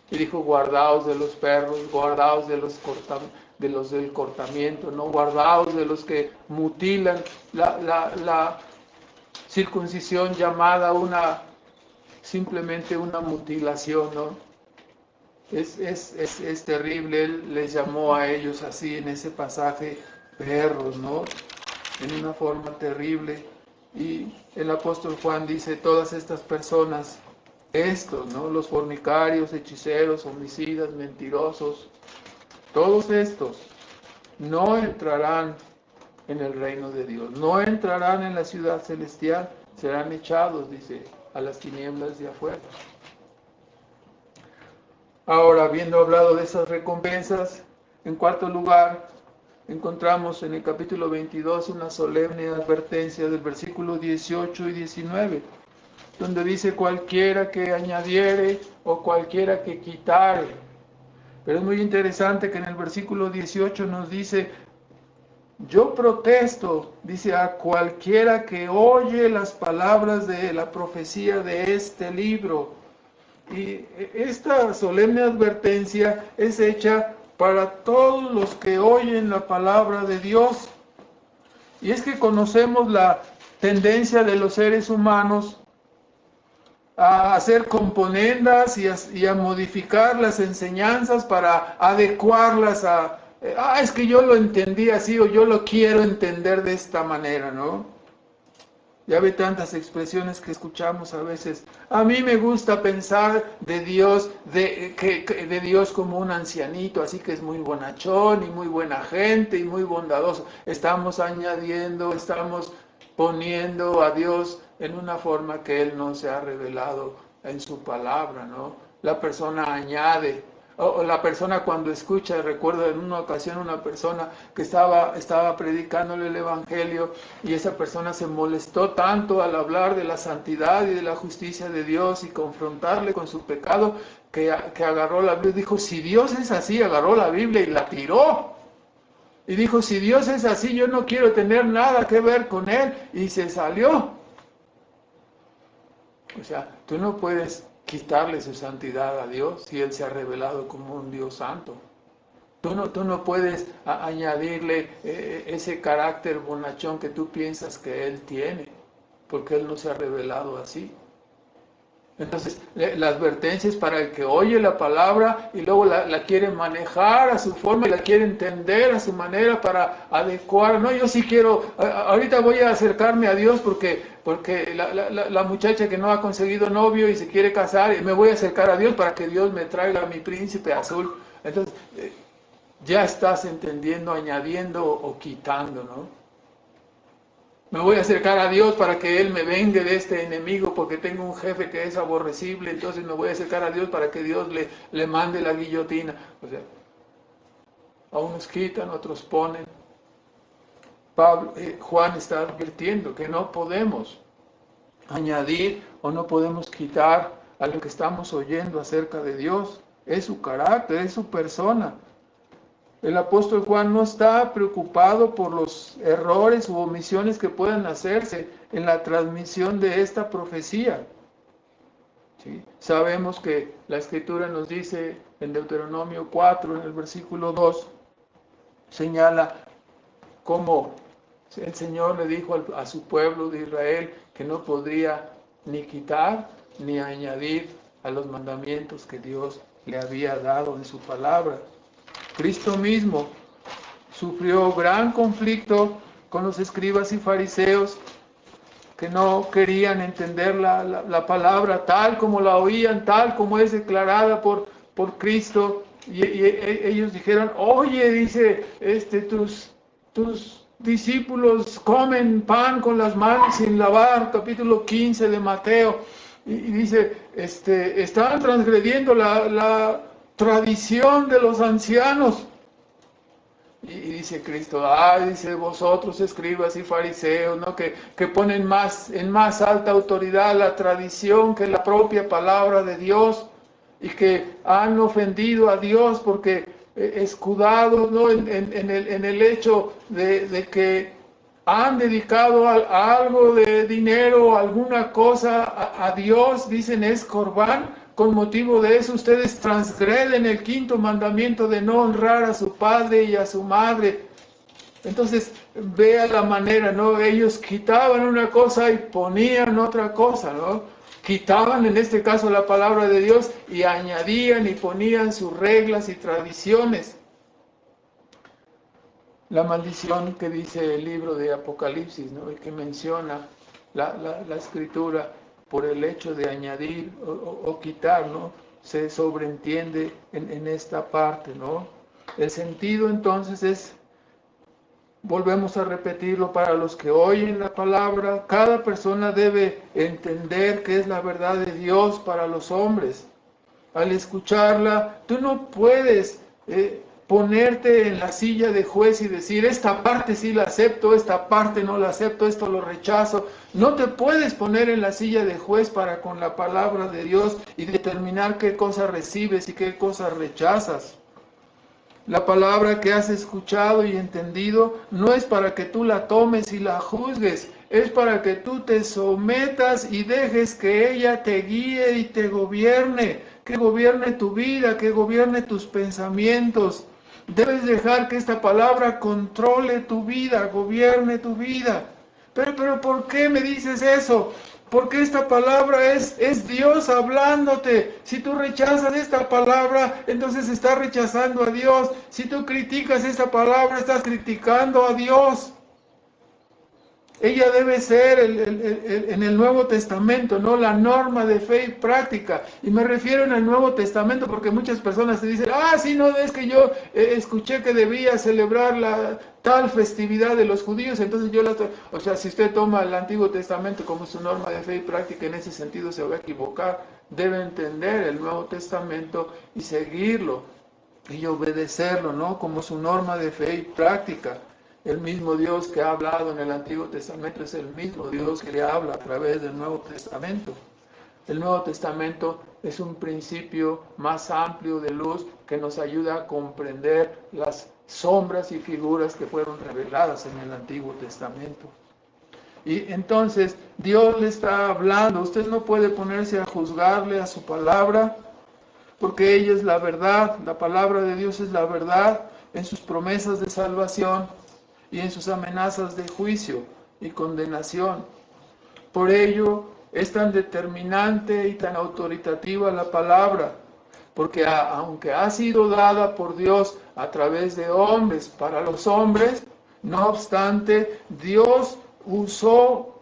Y dijo, guardaos de los perros, guardaos de los del cortamiento, ¿no?, guardaos de los que mutilan la circuncisión, llamada simplemente una mutilación, ¿no? Es terrible. Él les llamó a ellos así en ese pasaje, perros, ¿no?, en una forma terrible. Y el apóstol Juan dice, todas estas personas, estos, ¿no?, los fornicarios, hechiceros, homicidas, mentirosos, todos estos no entrarán en el reino de Dios, no entrarán en la ciudad celestial, serán echados, dice, a las tinieblas de afuera. Ahora, habiendo hablado de esas recompensas, en cuarto lugar, encontramos en el capítulo 22 una solemne advertencia del versículo 18 y 19, donde dice, cualquiera que añadiere o cualquiera que quitare. Pero es muy interesante que en el versículo 18 nos dice, yo protesto, dice, a cualquiera que oye las palabras de la profecía de este libro. Y esta solemne advertencia es hecha para todos los que oyen la palabra de Dios. Y es que conocemos la tendencia de los seres humanos a hacer componendas y a modificar las enseñanzas para adecuarlas a... es que yo lo entendí así, o yo lo quiero entender de esta manera, ¿no? Ya ve tantas expresiones que escuchamos a veces. A mí me gusta pensar de Dios, de Dios como un ancianito, así que es muy bonachón y muy buena gente y muy bondadoso. Estamos añadiendo, estamos poniendo a Dios en una forma que Él no se ha revelado en su palabra, ¿no? La persona añade, o la persona cuando escucha, recuerdo en una ocasión una persona que estaba predicándole el evangelio, y esa persona se molestó tanto al hablar de la santidad y de la justicia de Dios y confrontarle con su pecado, que agarró la Biblia y dijo, si Dios es así, agarró la Biblia y la tiró. Y dijo, si Dios es así, yo no quiero tener nada que ver con Él, y se salió. O sea, tú no puedes quitarle su santidad a Dios si Él se ha revelado como un Dios santo. Tú no puedes añadirle ese carácter bonachón que tú piensas que Él tiene, porque Él no se ha revelado así. Entonces, la advertencia es para el que oye la palabra y luego la quiere manejar a su forma y la quiere entender a su manera para adecuar. No, yo sí quiero, ahorita voy a acercarme a Dios porque la muchacha que no ha conseguido novio y se quiere casar, me voy a acercar a Dios para que Dios me traiga a mi príncipe azul. Entonces, ya estás entendiendo, añadiendo o quitando, ¿no? Me voy a acercar a Dios para que Él me vengue de este enemigo porque tengo un jefe que es aborrecible, entonces me voy a acercar a Dios para que Dios le mande la guillotina. O sea, a unos quitan, otros ponen. Juan está advirtiendo que no podemos añadir o no podemos quitar a lo que estamos oyendo acerca de Dios. Es su carácter, es su persona. El apóstol Juan no está preocupado por los errores u omisiones que puedan hacerse en la transmisión de esta profecía. ¿Sí? Sabemos que la Escritura nos dice en Deuteronomio 4, en el versículo 2, señala cómo el Señor le dijo a su pueblo de Israel que no podría ni quitar ni añadir a los mandamientos que Dios le había dado en su palabra. Cristo mismo sufrió gran conflicto con los escribas y fariseos que no querían entender la palabra tal como la oían, tal como es declarada por Cristo. Y ellos dijeron, oye, dice, tus discípulos comen pan con las manos sin lavar, capítulo 15 de Mateo. Y dice, estaban transgrediendo la tradición de los ancianos. Y dice Cristo, dice vosotros escribas y fariseos, ¿no? que ponen en más alta autoridad la tradición que la propia palabra de Dios, y que han ofendido a Dios porque escudados, ¿no? en el hecho de que han dedicado a algo de dinero, alguna cosa a Dios, dicen es corbán. Con motivo de eso ustedes transgreden el quinto mandamiento de no honrar a su padre y a su madre. Entonces, vea la manera, ¿no? Ellos quitaban una cosa y ponían otra cosa, ¿no? Quitaban en este caso la palabra de Dios y añadían y ponían sus reglas y tradiciones. La maldición que dice el libro de Apocalipsis, ¿no? El que menciona la Escritura, por el hecho de añadir o quitar, ¿no? Se sobreentiende en esta parte, ¿no? El sentido entonces es, volvemos a repetirlo, para los que oyen la palabra, cada persona debe entender que es la verdad de Dios para los hombres. Al escucharla, tú no puedes ponerte en la silla de juez y decir, esta parte sí la acepto, esta parte no la acepto, esto lo rechazo. No te puedes poner en la silla de juez para con la palabra de Dios y determinar qué cosa recibes y qué cosa rechazas. La palabra que has escuchado y entendido no es para que tú la tomes y la juzgues, es para que tú te sometas y dejes que ella te guíe y te gobierne, que gobierne tu vida, que gobierne tus pensamientos. Debes dejar que esta palabra controle tu vida, gobierne tu vida. Pero ¿por qué me dices eso? Porque esta palabra es Dios hablándote. Si tú rechazas esta palabra, entonces estás rechazando a Dios. Si tú criticas esta palabra, estás criticando a Dios. Ella debe ser en el Nuevo Testamento, ¿no? La norma de fe y práctica. Y me refiero en el Nuevo Testamento porque muchas personas te dicen, sí, no, es que yo escuché que debía celebrar la tal festividad de los judíos, entonces yo o sea, si usted toma el Antiguo Testamento como su norma de fe y práctica, en ese sentido se va a equivocar. Debe entender el Nuevo Testamento y seguirlo y obedecerlo, ¿no? Como su norma de fe y práctica. El mismo Dios que ha hablado en el Antiguo Testamento es el mismo Dios que le habla a través del Nuevo Testamento. El Nuevo Testamento es un principio más amplio de luz que nos ayuda a comprender las sombras y figuras que fueron reveladas en el Antiguo Testamento. Y entonces Dios le está hablando. Usted no puede ponerse a juzgarle a su palabra, porque ella es la verdad. La palabra de Dios es la verdad en sus promesas de salvación y en sus amenazas de juicio y condenación. Por ello es tan determinante y tan autoritativa la palabra, porque aunque ha sido dada por Dios a través de hombres para los hombres, no obstante, Dios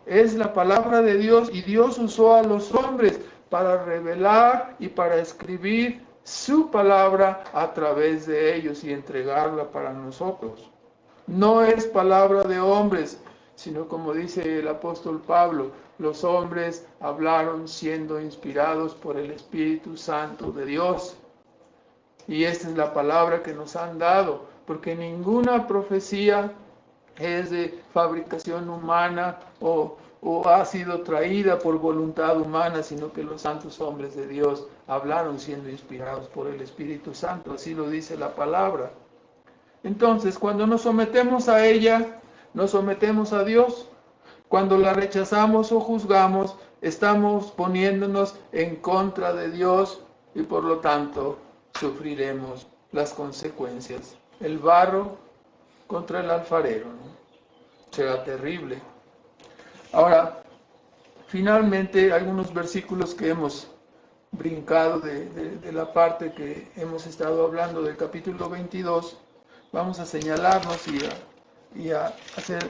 es la palabra de Dios, y Dios usó a los hombres para revelar y para escribir su palabra a través de ellos y entregarla para nosotros. No es palabra de hombres, sino como dice el apóstol Pablo, los hombres hablaron siendo inspirados por el Espíritu Santo de Dios. Y esta es la palabra que nos han dado, porque ninguna profecía es de fabricación humana o ha sido traída por voluntad humana, sino que los santos hombres de Dios hablaron siendo inspirados por el Espíritu Santo. Así lo dice la palabra. Entonces, cuando nos sometemos a ella, nos sometemos a Dios. Cuando la rechazamos o juzgamos, estamos poniéndonos en contra de Dios y por lo tanto sufriremos las consecuencias. El barro contra el alfarero, ¿no? Será terrible. Ahora, finalmente, algunos versículos que hemos brincado de la parte que hemos estado hablando del capítulo 22, vamos a señalarnos y a hacer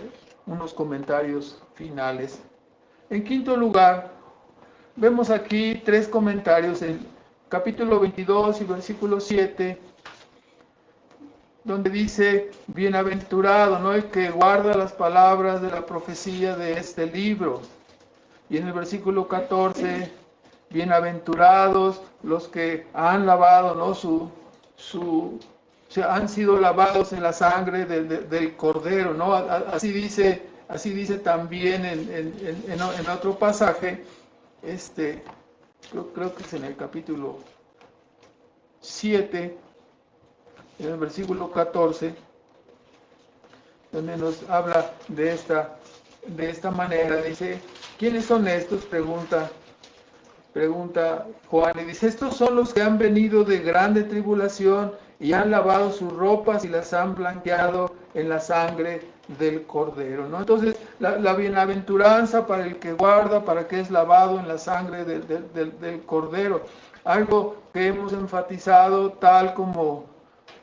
unos comentarios finales. En quinto lugar, vemos aquí 3 comentarios en capítulo 22 y versículo 7, donde dice, bienaventurado, ¿no?, el que guarda las palabras de la profecía de este libro. Y en el versículo 14, bienaventurados los que han lavado, ¿no?, han sido lavados en la sangre del Cordero, ¿no? Así dice también en otro pasaje, creo que es en el capítulo 7, en el versículo 14, donde nos habla de esta manera. Dice, ¿quiénes son estos?, pregunta Juan, y dice, estos son los que han venido de grande tribulación y han lavado sus ropas y las han blanqueado en la sangre del Cordero, ¿no? Entonces, la bienaventuranza para el que guarda, para que es lavado en la sangre del Cordero. Algo que hemos enfatizado, tal como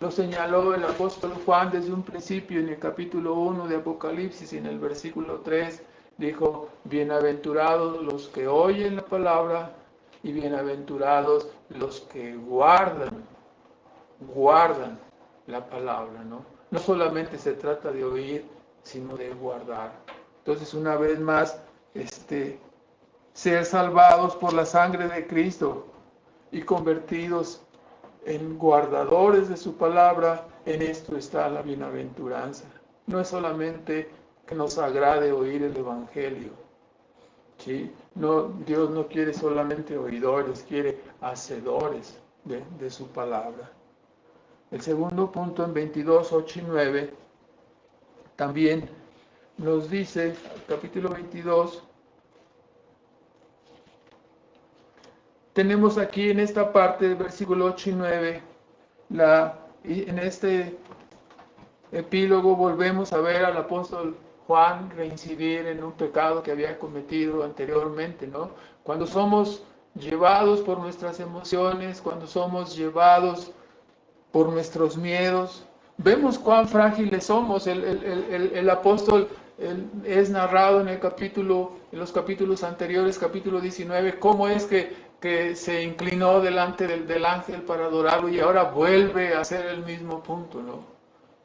lo señaló el apóstol Juan desde un principio en el capítulo 1 de Apocalipsis, y en el versículo 3, dijo, bienaventurados los que oyen la palabra y bienaventurados los que guardan la palabra, ¿no? No solamente se trata de oír, sino de guardar. Entonces, una vez más, ser salvados por la sangre de Cristo y convertidos en guardadores de su palabra, en esto está la bienaventuranza. No es solamente que nos agrade oír el Evangelio, ¿sí? No, Dios no quiere solamente oidores, quiere hacedores de su palabra. El segundo punto, en 22, 8 y 9, también nos dice, capítulo 22, tenemos aquí en esta parte del versículo 8 y 9, en este epílogo volvemos a ver al apóstol Juan reincidir en un pecado que había cometido anteriormente, ¿no? Cuando somos llevados por nuestras emociones, cuando somos llevados por nuestros miedos, vemos cuán frágiles somos. El apóstol es narrado en los capítulos anteriores, capítulo 19, cómo es que se inclinó delante del ángel para adorarlo, y ahora vuelve a hacer el mismo punto, ¿no?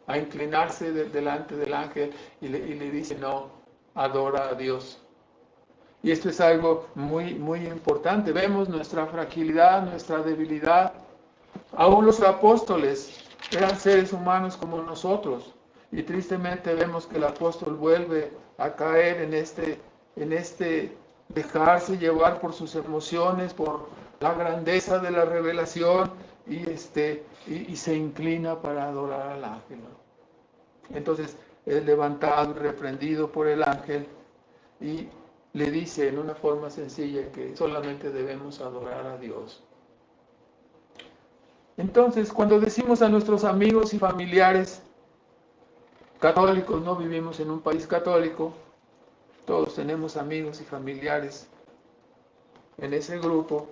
A inclinarse delante del ángel y le dice, no, adora a Dios. Y esto es algo muy, muy importante. Vemos nuestra fragilidad, nuestra debilidad. Aún los apóstoles eran seres humanos como nosotros, y tristemente vemos que el apóstol vuelve a caer en este dejarse llevar por sus emociones, por la grandeza de la revelación, y se inclina para adorar al ángel, ¿no? Entonces es levantado y reprendido por el ángel, y le dice en una forma sencilla que solamente debemos adorar a Dios. Entonces, cuando decimos a nuestros amigos y familiares católicos, no vivimos en un país católico, todos tenemos amigos y familiares en ese grupo,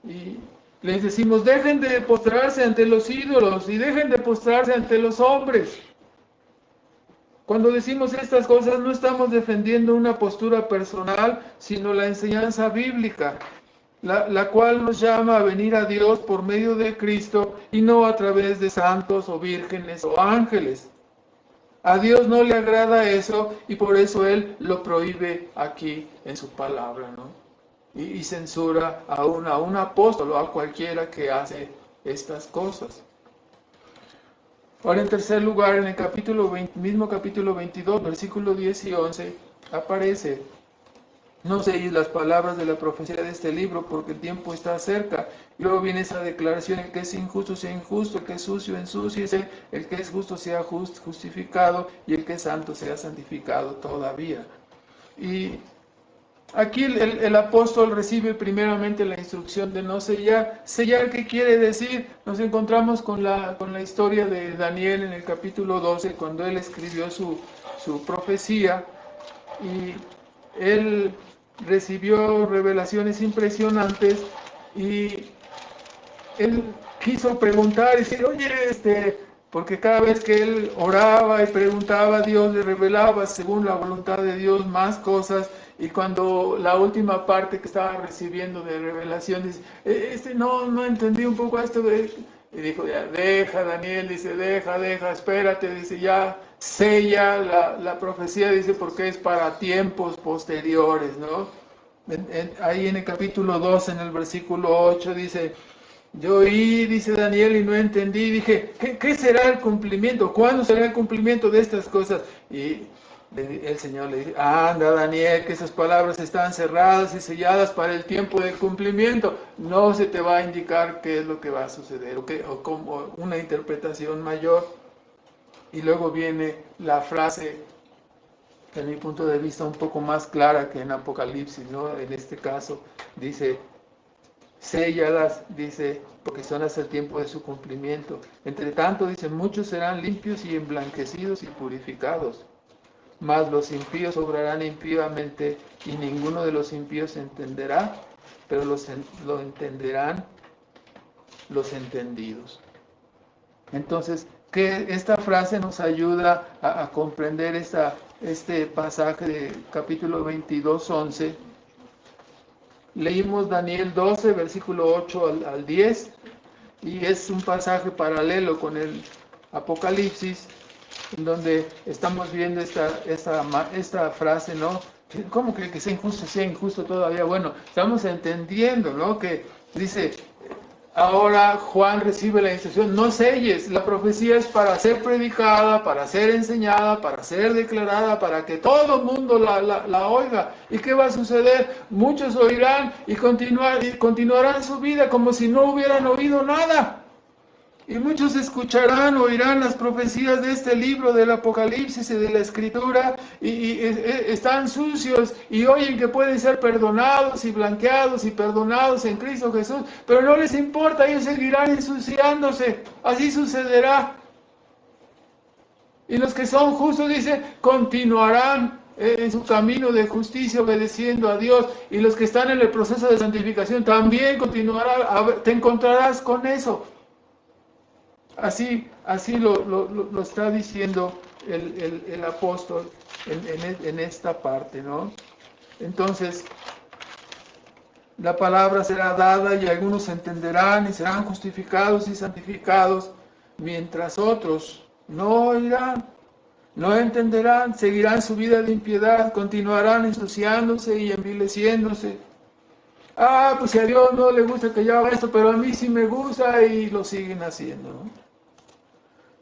y les decimos, dejen de postrarse ante los ídolos y dejen de postrarse ante los hombres. Cuando decimos estas cosas no estamos defendiendo una postura personal, sino la enseñanza bíblica, la cual nos llama a venir a Dios por medio de Cristo y no a través de santos o vírgenes o ángeles. A Dios no le agrada eso y por eso Él lo prohíbe aquí en su palabra, ¿no? Y censura a un apóstol o a cualquiera que hace estas cosas. Ahora, en tercer lugar, en el mismo capítulo 22, versículos 10 y 11, aparece: no séis las palabras de la profecía de este libro, porque el tiempo está cerca. Y luego viene esa declaración: el que es injusto sea injusto, el que es sucio ensúciese, el que es justo sea justificado, y el que es santo sea santificado todavía. Y aquí el apóstol recibe primeramente la instrucción de no sellar. ¿Sellar qué quiere decir? Nos encontramos con la historia de Daniel en el capítulo 12, cuando él escribió su profecía, y él recibió revelaciones impresionantes, y él quiso preguntar y decir, oye, porque cada vez que él oraba y preguntaba, Dios le revelaba según la voluntad de Dios más cosas. Y cuando la última parte que estaba recibiendo de revelación, dice, no entendí un poco esto. Y dijo, ya, deja, Daniel, dice, deja, espérate, dice, ya sella la profecía, dice, porque es para tiempos posteriores, ¿no? Ahí en el capítulo 2, en el versículo 8, dice, yo oí, dice Daniel, y no entendí. Dije, ¿qué será el cumplimiento? ¿Cuándo será el cumplimiento de estas cosas? Y el Señor le dice, anda, Daniel, que esas palabras están cerradas y selladas para el tiempo del cumplimiento. No se te va a indicar qué es lo que va a suceder, o como una interpretación mayor. Y luego viene la frase, desde mi punto de vista, un poco más clara que en Apocalipsis, ¿no? En este caso, dice, séllalas, dice, porque son hasta el tiempo de su cumplimiento. Entre tanto, dice, muchos serán limpios y emblanquecidos y purificados, mas los impíos obrarán impíamente, y ninguno de los impíos entenderá, pero lo entenderán los entendidos. Entonces, que esta frase nos ayuda a comprender este pasaje de capítulo 22, 11. Leímos Daniel 12, versículo 8 al 10, y es un pasaje paralelo con el Apocalipsis, en donde estamos viendo esta frase, ¿no? ¿Cómo que sea injusto todavía? Bueno, estamos entendiendo, ¿no? Que dice, ahora Juan recibe la instrucción, no selles, la profecía es para ser predicada, para ser enseñada, para ser declarada, para que todo el mundo la oiga. ¿Y qué va a suceder? Muchos oirán y continuarán su vida como si no hubieran oído nada. Y muchos escucharán, oirán las profecías de este libro del Apocalipsis y de la Escritura, y están sucios y oyen que pueden ser perdonados y blanqueados y perdonados en Cristo Jesús, pero no les importa, ellos seguirán ensuciándose. Así sucederá. Y los que son justos, dice, continuarán en su camino de justicia obedeciendo a Dios, y los que están en el proceso de santificación también continuarán. Te encontrarás con eso. Así lo está diciendo el apóstol en esta parte, ¿no? Entonces, la palabra será dada y algunos entenderán y serán justificados y santificados, mientras otros no oirán, no entenderán, seguirán su vida de impiedad, continuarán ensuciándose y envileciéndose. Pues si a Dios no le gusta que yo haga esto, pero a mí sí me gusta, y lo siguen haciendo, ¿no?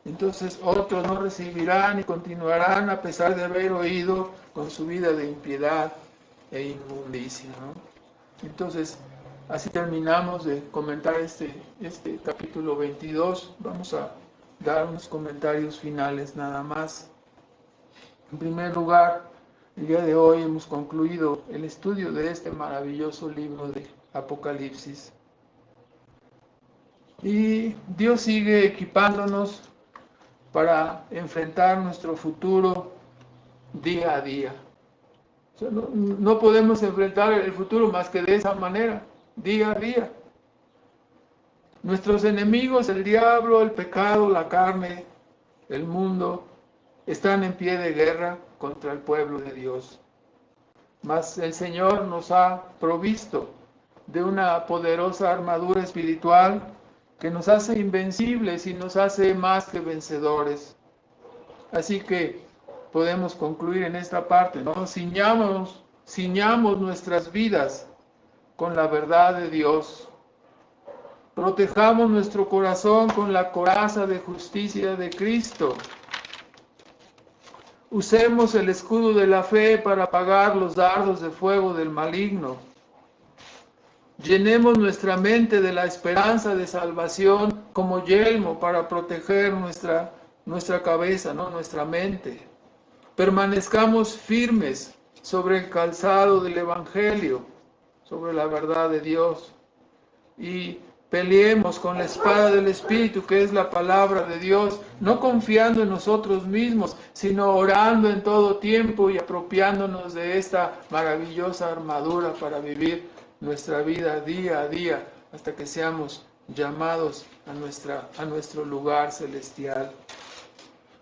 Entonces otros no recibirán y continuarán a pesar de haber oído con su vida de impiedad e inmundicia, ¿no? Entonces, así terminamos de comentar este capítulo 22. Vamos a dar unos comentarios finales nada más. En primer lugar, El día de hoy hemos concluido el estudio de este maravilloso libro de Apocalipsis. Y Dios sigue equipándonos para enfrentar nuestro futuro día a día. O sea, no podemos enfrentar el futuro más que de esa manera, día a día. Nuestros enemigos, el diablo, el pecado, la carne, el mundo, están en pie de guerra contra el pueblo de Dios. Mas el Señor nos ha provisto de una poderosa armadura espiritual que nos hace invencibles y nos hace más que vencedores. Así que podemos concluir en esta parte, ¿no? Ciñamos nuestras vidas con la verdad de Dios. Protejamos nuestro corazón con la coraza de justicia de Cristo. Usemos el escudo de la fe para apagar los dardos de fuego del maligno. Llenemos nuestra mente de la esperanza de salvación como yelmo para proteger nuestra cabeza, ¿no? Nuestra mente. Permanezcamos firmes sobre el calzado del Evangelio, sobre la verdad de Dios. Y peleemos con la espada del Espíritu, que es la palabra de Dios, no confiando en nosotros mismos, sino orando en todo tiempo y apropiándonos de esta maravillosa armadura para vivir nuestra vida día a día, hasta que seamos llamados a nuestro lugar celestial.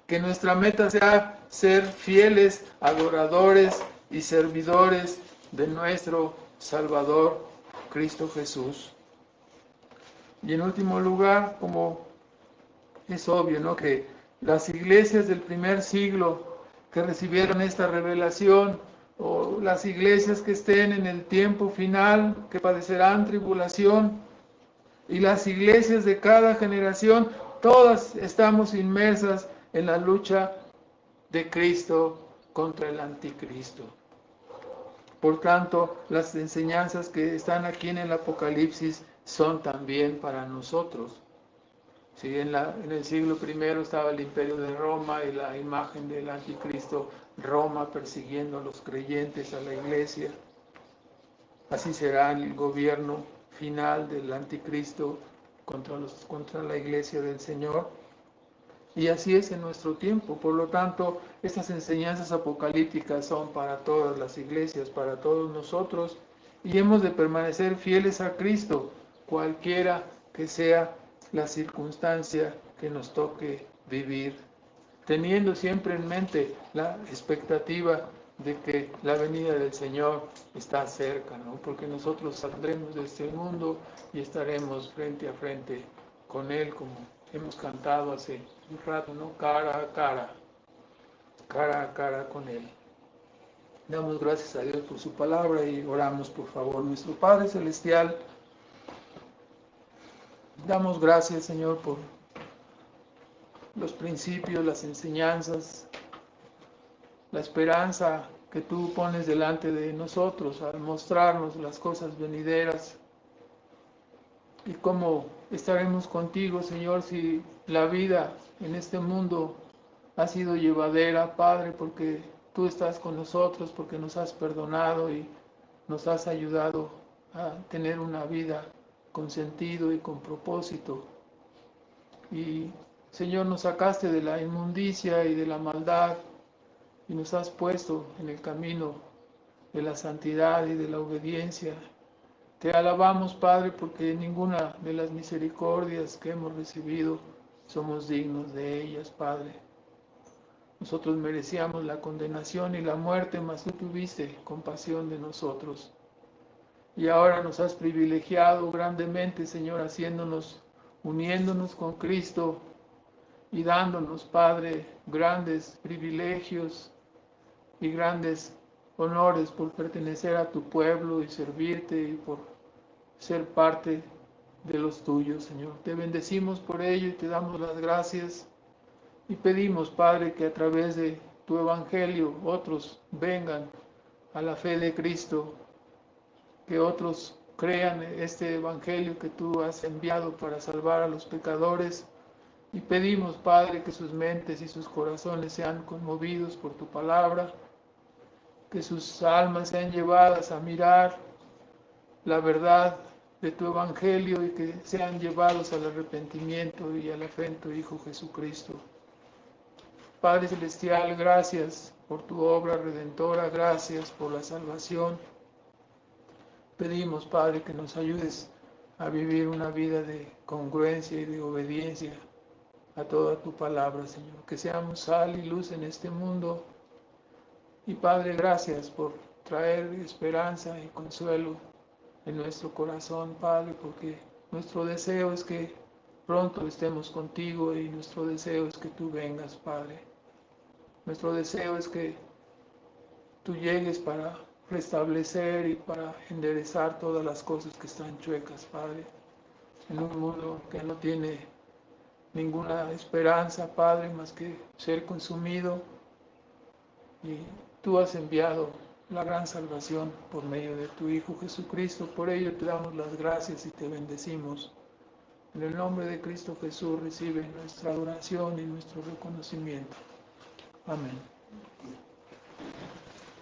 Que nuestra meta sea ser fieles, adoradores y servidores de nuestro Salvador, Cristo Jesús. Y en último lugar, como es obvio, ¿no?, que las iglesias del primer siglo que recibieron esta revelación, o las iglesias que estén en el tiempo final, que padecerán tribulación, y las iglesias de cada generación, todas estamos inmersas en la lucha de Cristo contra el anticristo. Por tanto, las enseñanzas que están aquí en el Apocalipsis son también para nosotros. Sí, en el siglo I estaba el imperio de Roma y la imagen del anticristo, Roma persiguiendo a los creyentes, a la iglesia. Así será el gobierno final del anticristo contra la iglesia del Señor. Y así es en nuestro tiempo. Por lo tanto, estas enseñanzas apocalípticas son para todas las iglesias, para todos nosotros, y hemos de permanecer fieles a Cristo, cualquiera que sea la circunstancia que nos toque vivir, teniendo siempre en mente la expectativa de que la venida del Señor está cerca, ¿no? Porque nosotros saldremos de este mundo y estaremos frente a frente con Él, como hemos cantado hace un rato, ¿no? Cara a cara con Él. Damos gracias a Dios por su palabra y oramos, por favor. Nuestro Padre Celestial, damos gracias, Señor, por los principios, las enseñanzas, la esperanza que tú pones delante de nosotros al mostrarnos las cosas venideras. Y cómo estaremos contigo, Señor, si la vida en este mundo ha sido llevadera, Padre, porque tú estás con nosotros, porque nos has perdonado y nos has ayudado a tener una vida con sentido y con propósito. Y, Señor, nos sacaste de la inmundicia y de la maldad y nos has puesto en el camino de la santidad y de la obediencia. Te alabamos, Padre, porque ninguna de las misericordias que hemos recibido somos dignos de ellas, Padre. Nosotros merecíamos la condenación y la muerte, mas tú tuviste compasión de nosotros. Y ahora nos has privilegiado grandemente, Señor, uniéndonos con Cristo y dándonos, Padre, grandes privilegios y grandes honores por pertenecer a tu pueblo y servirte y por ser parte de los tuyos, Señor. Te bendecimos por ello y te damos las gracias y pedimos, Padre, que a través de tu evangelio otros vengan a la fe de Cristo, que otros crean este evangelio que tú has enviado para salvar a los pecadores. Y pedimos, Padre, que sus mentes y sus corazones sean conmovidos por tu palabra que sus almas sean llevadas a mirar la verdad de tu Evangelio y que sean llevados al arrepentimiento y a la fe en tu Hijo Jesucristo. Padre Celestial, gracias por tu obra redentora, gracias por la salvación. Pedimos, Padre, que nos ayudes a vivir una vida de congruencia y de obediencia a toda tu palabra, Señor. Que seamos sal y luz en este mundo. Y Padre, gracias por traer esperanza y consuelo en nuestro corazón, Padre, porque nuestro deseo es que pronto estemos contigo y nuestro deseo es que tú vengas, Padre. Nuestro deseo es que tú llegues para restablecer y para enderezar todas las cosas que están chuecas, Padre, en un mundo que no tiene ninguna esperanza, Padre, más que ser consumido. Y tú has enviado la gran salvación por medio de tu Hijo Jesucristo. Por ello te damos las gracias y te bendecimos. En el nombre de Cristo Jesús recibe nuestra adoración y nuestro reconocimiento. Amén.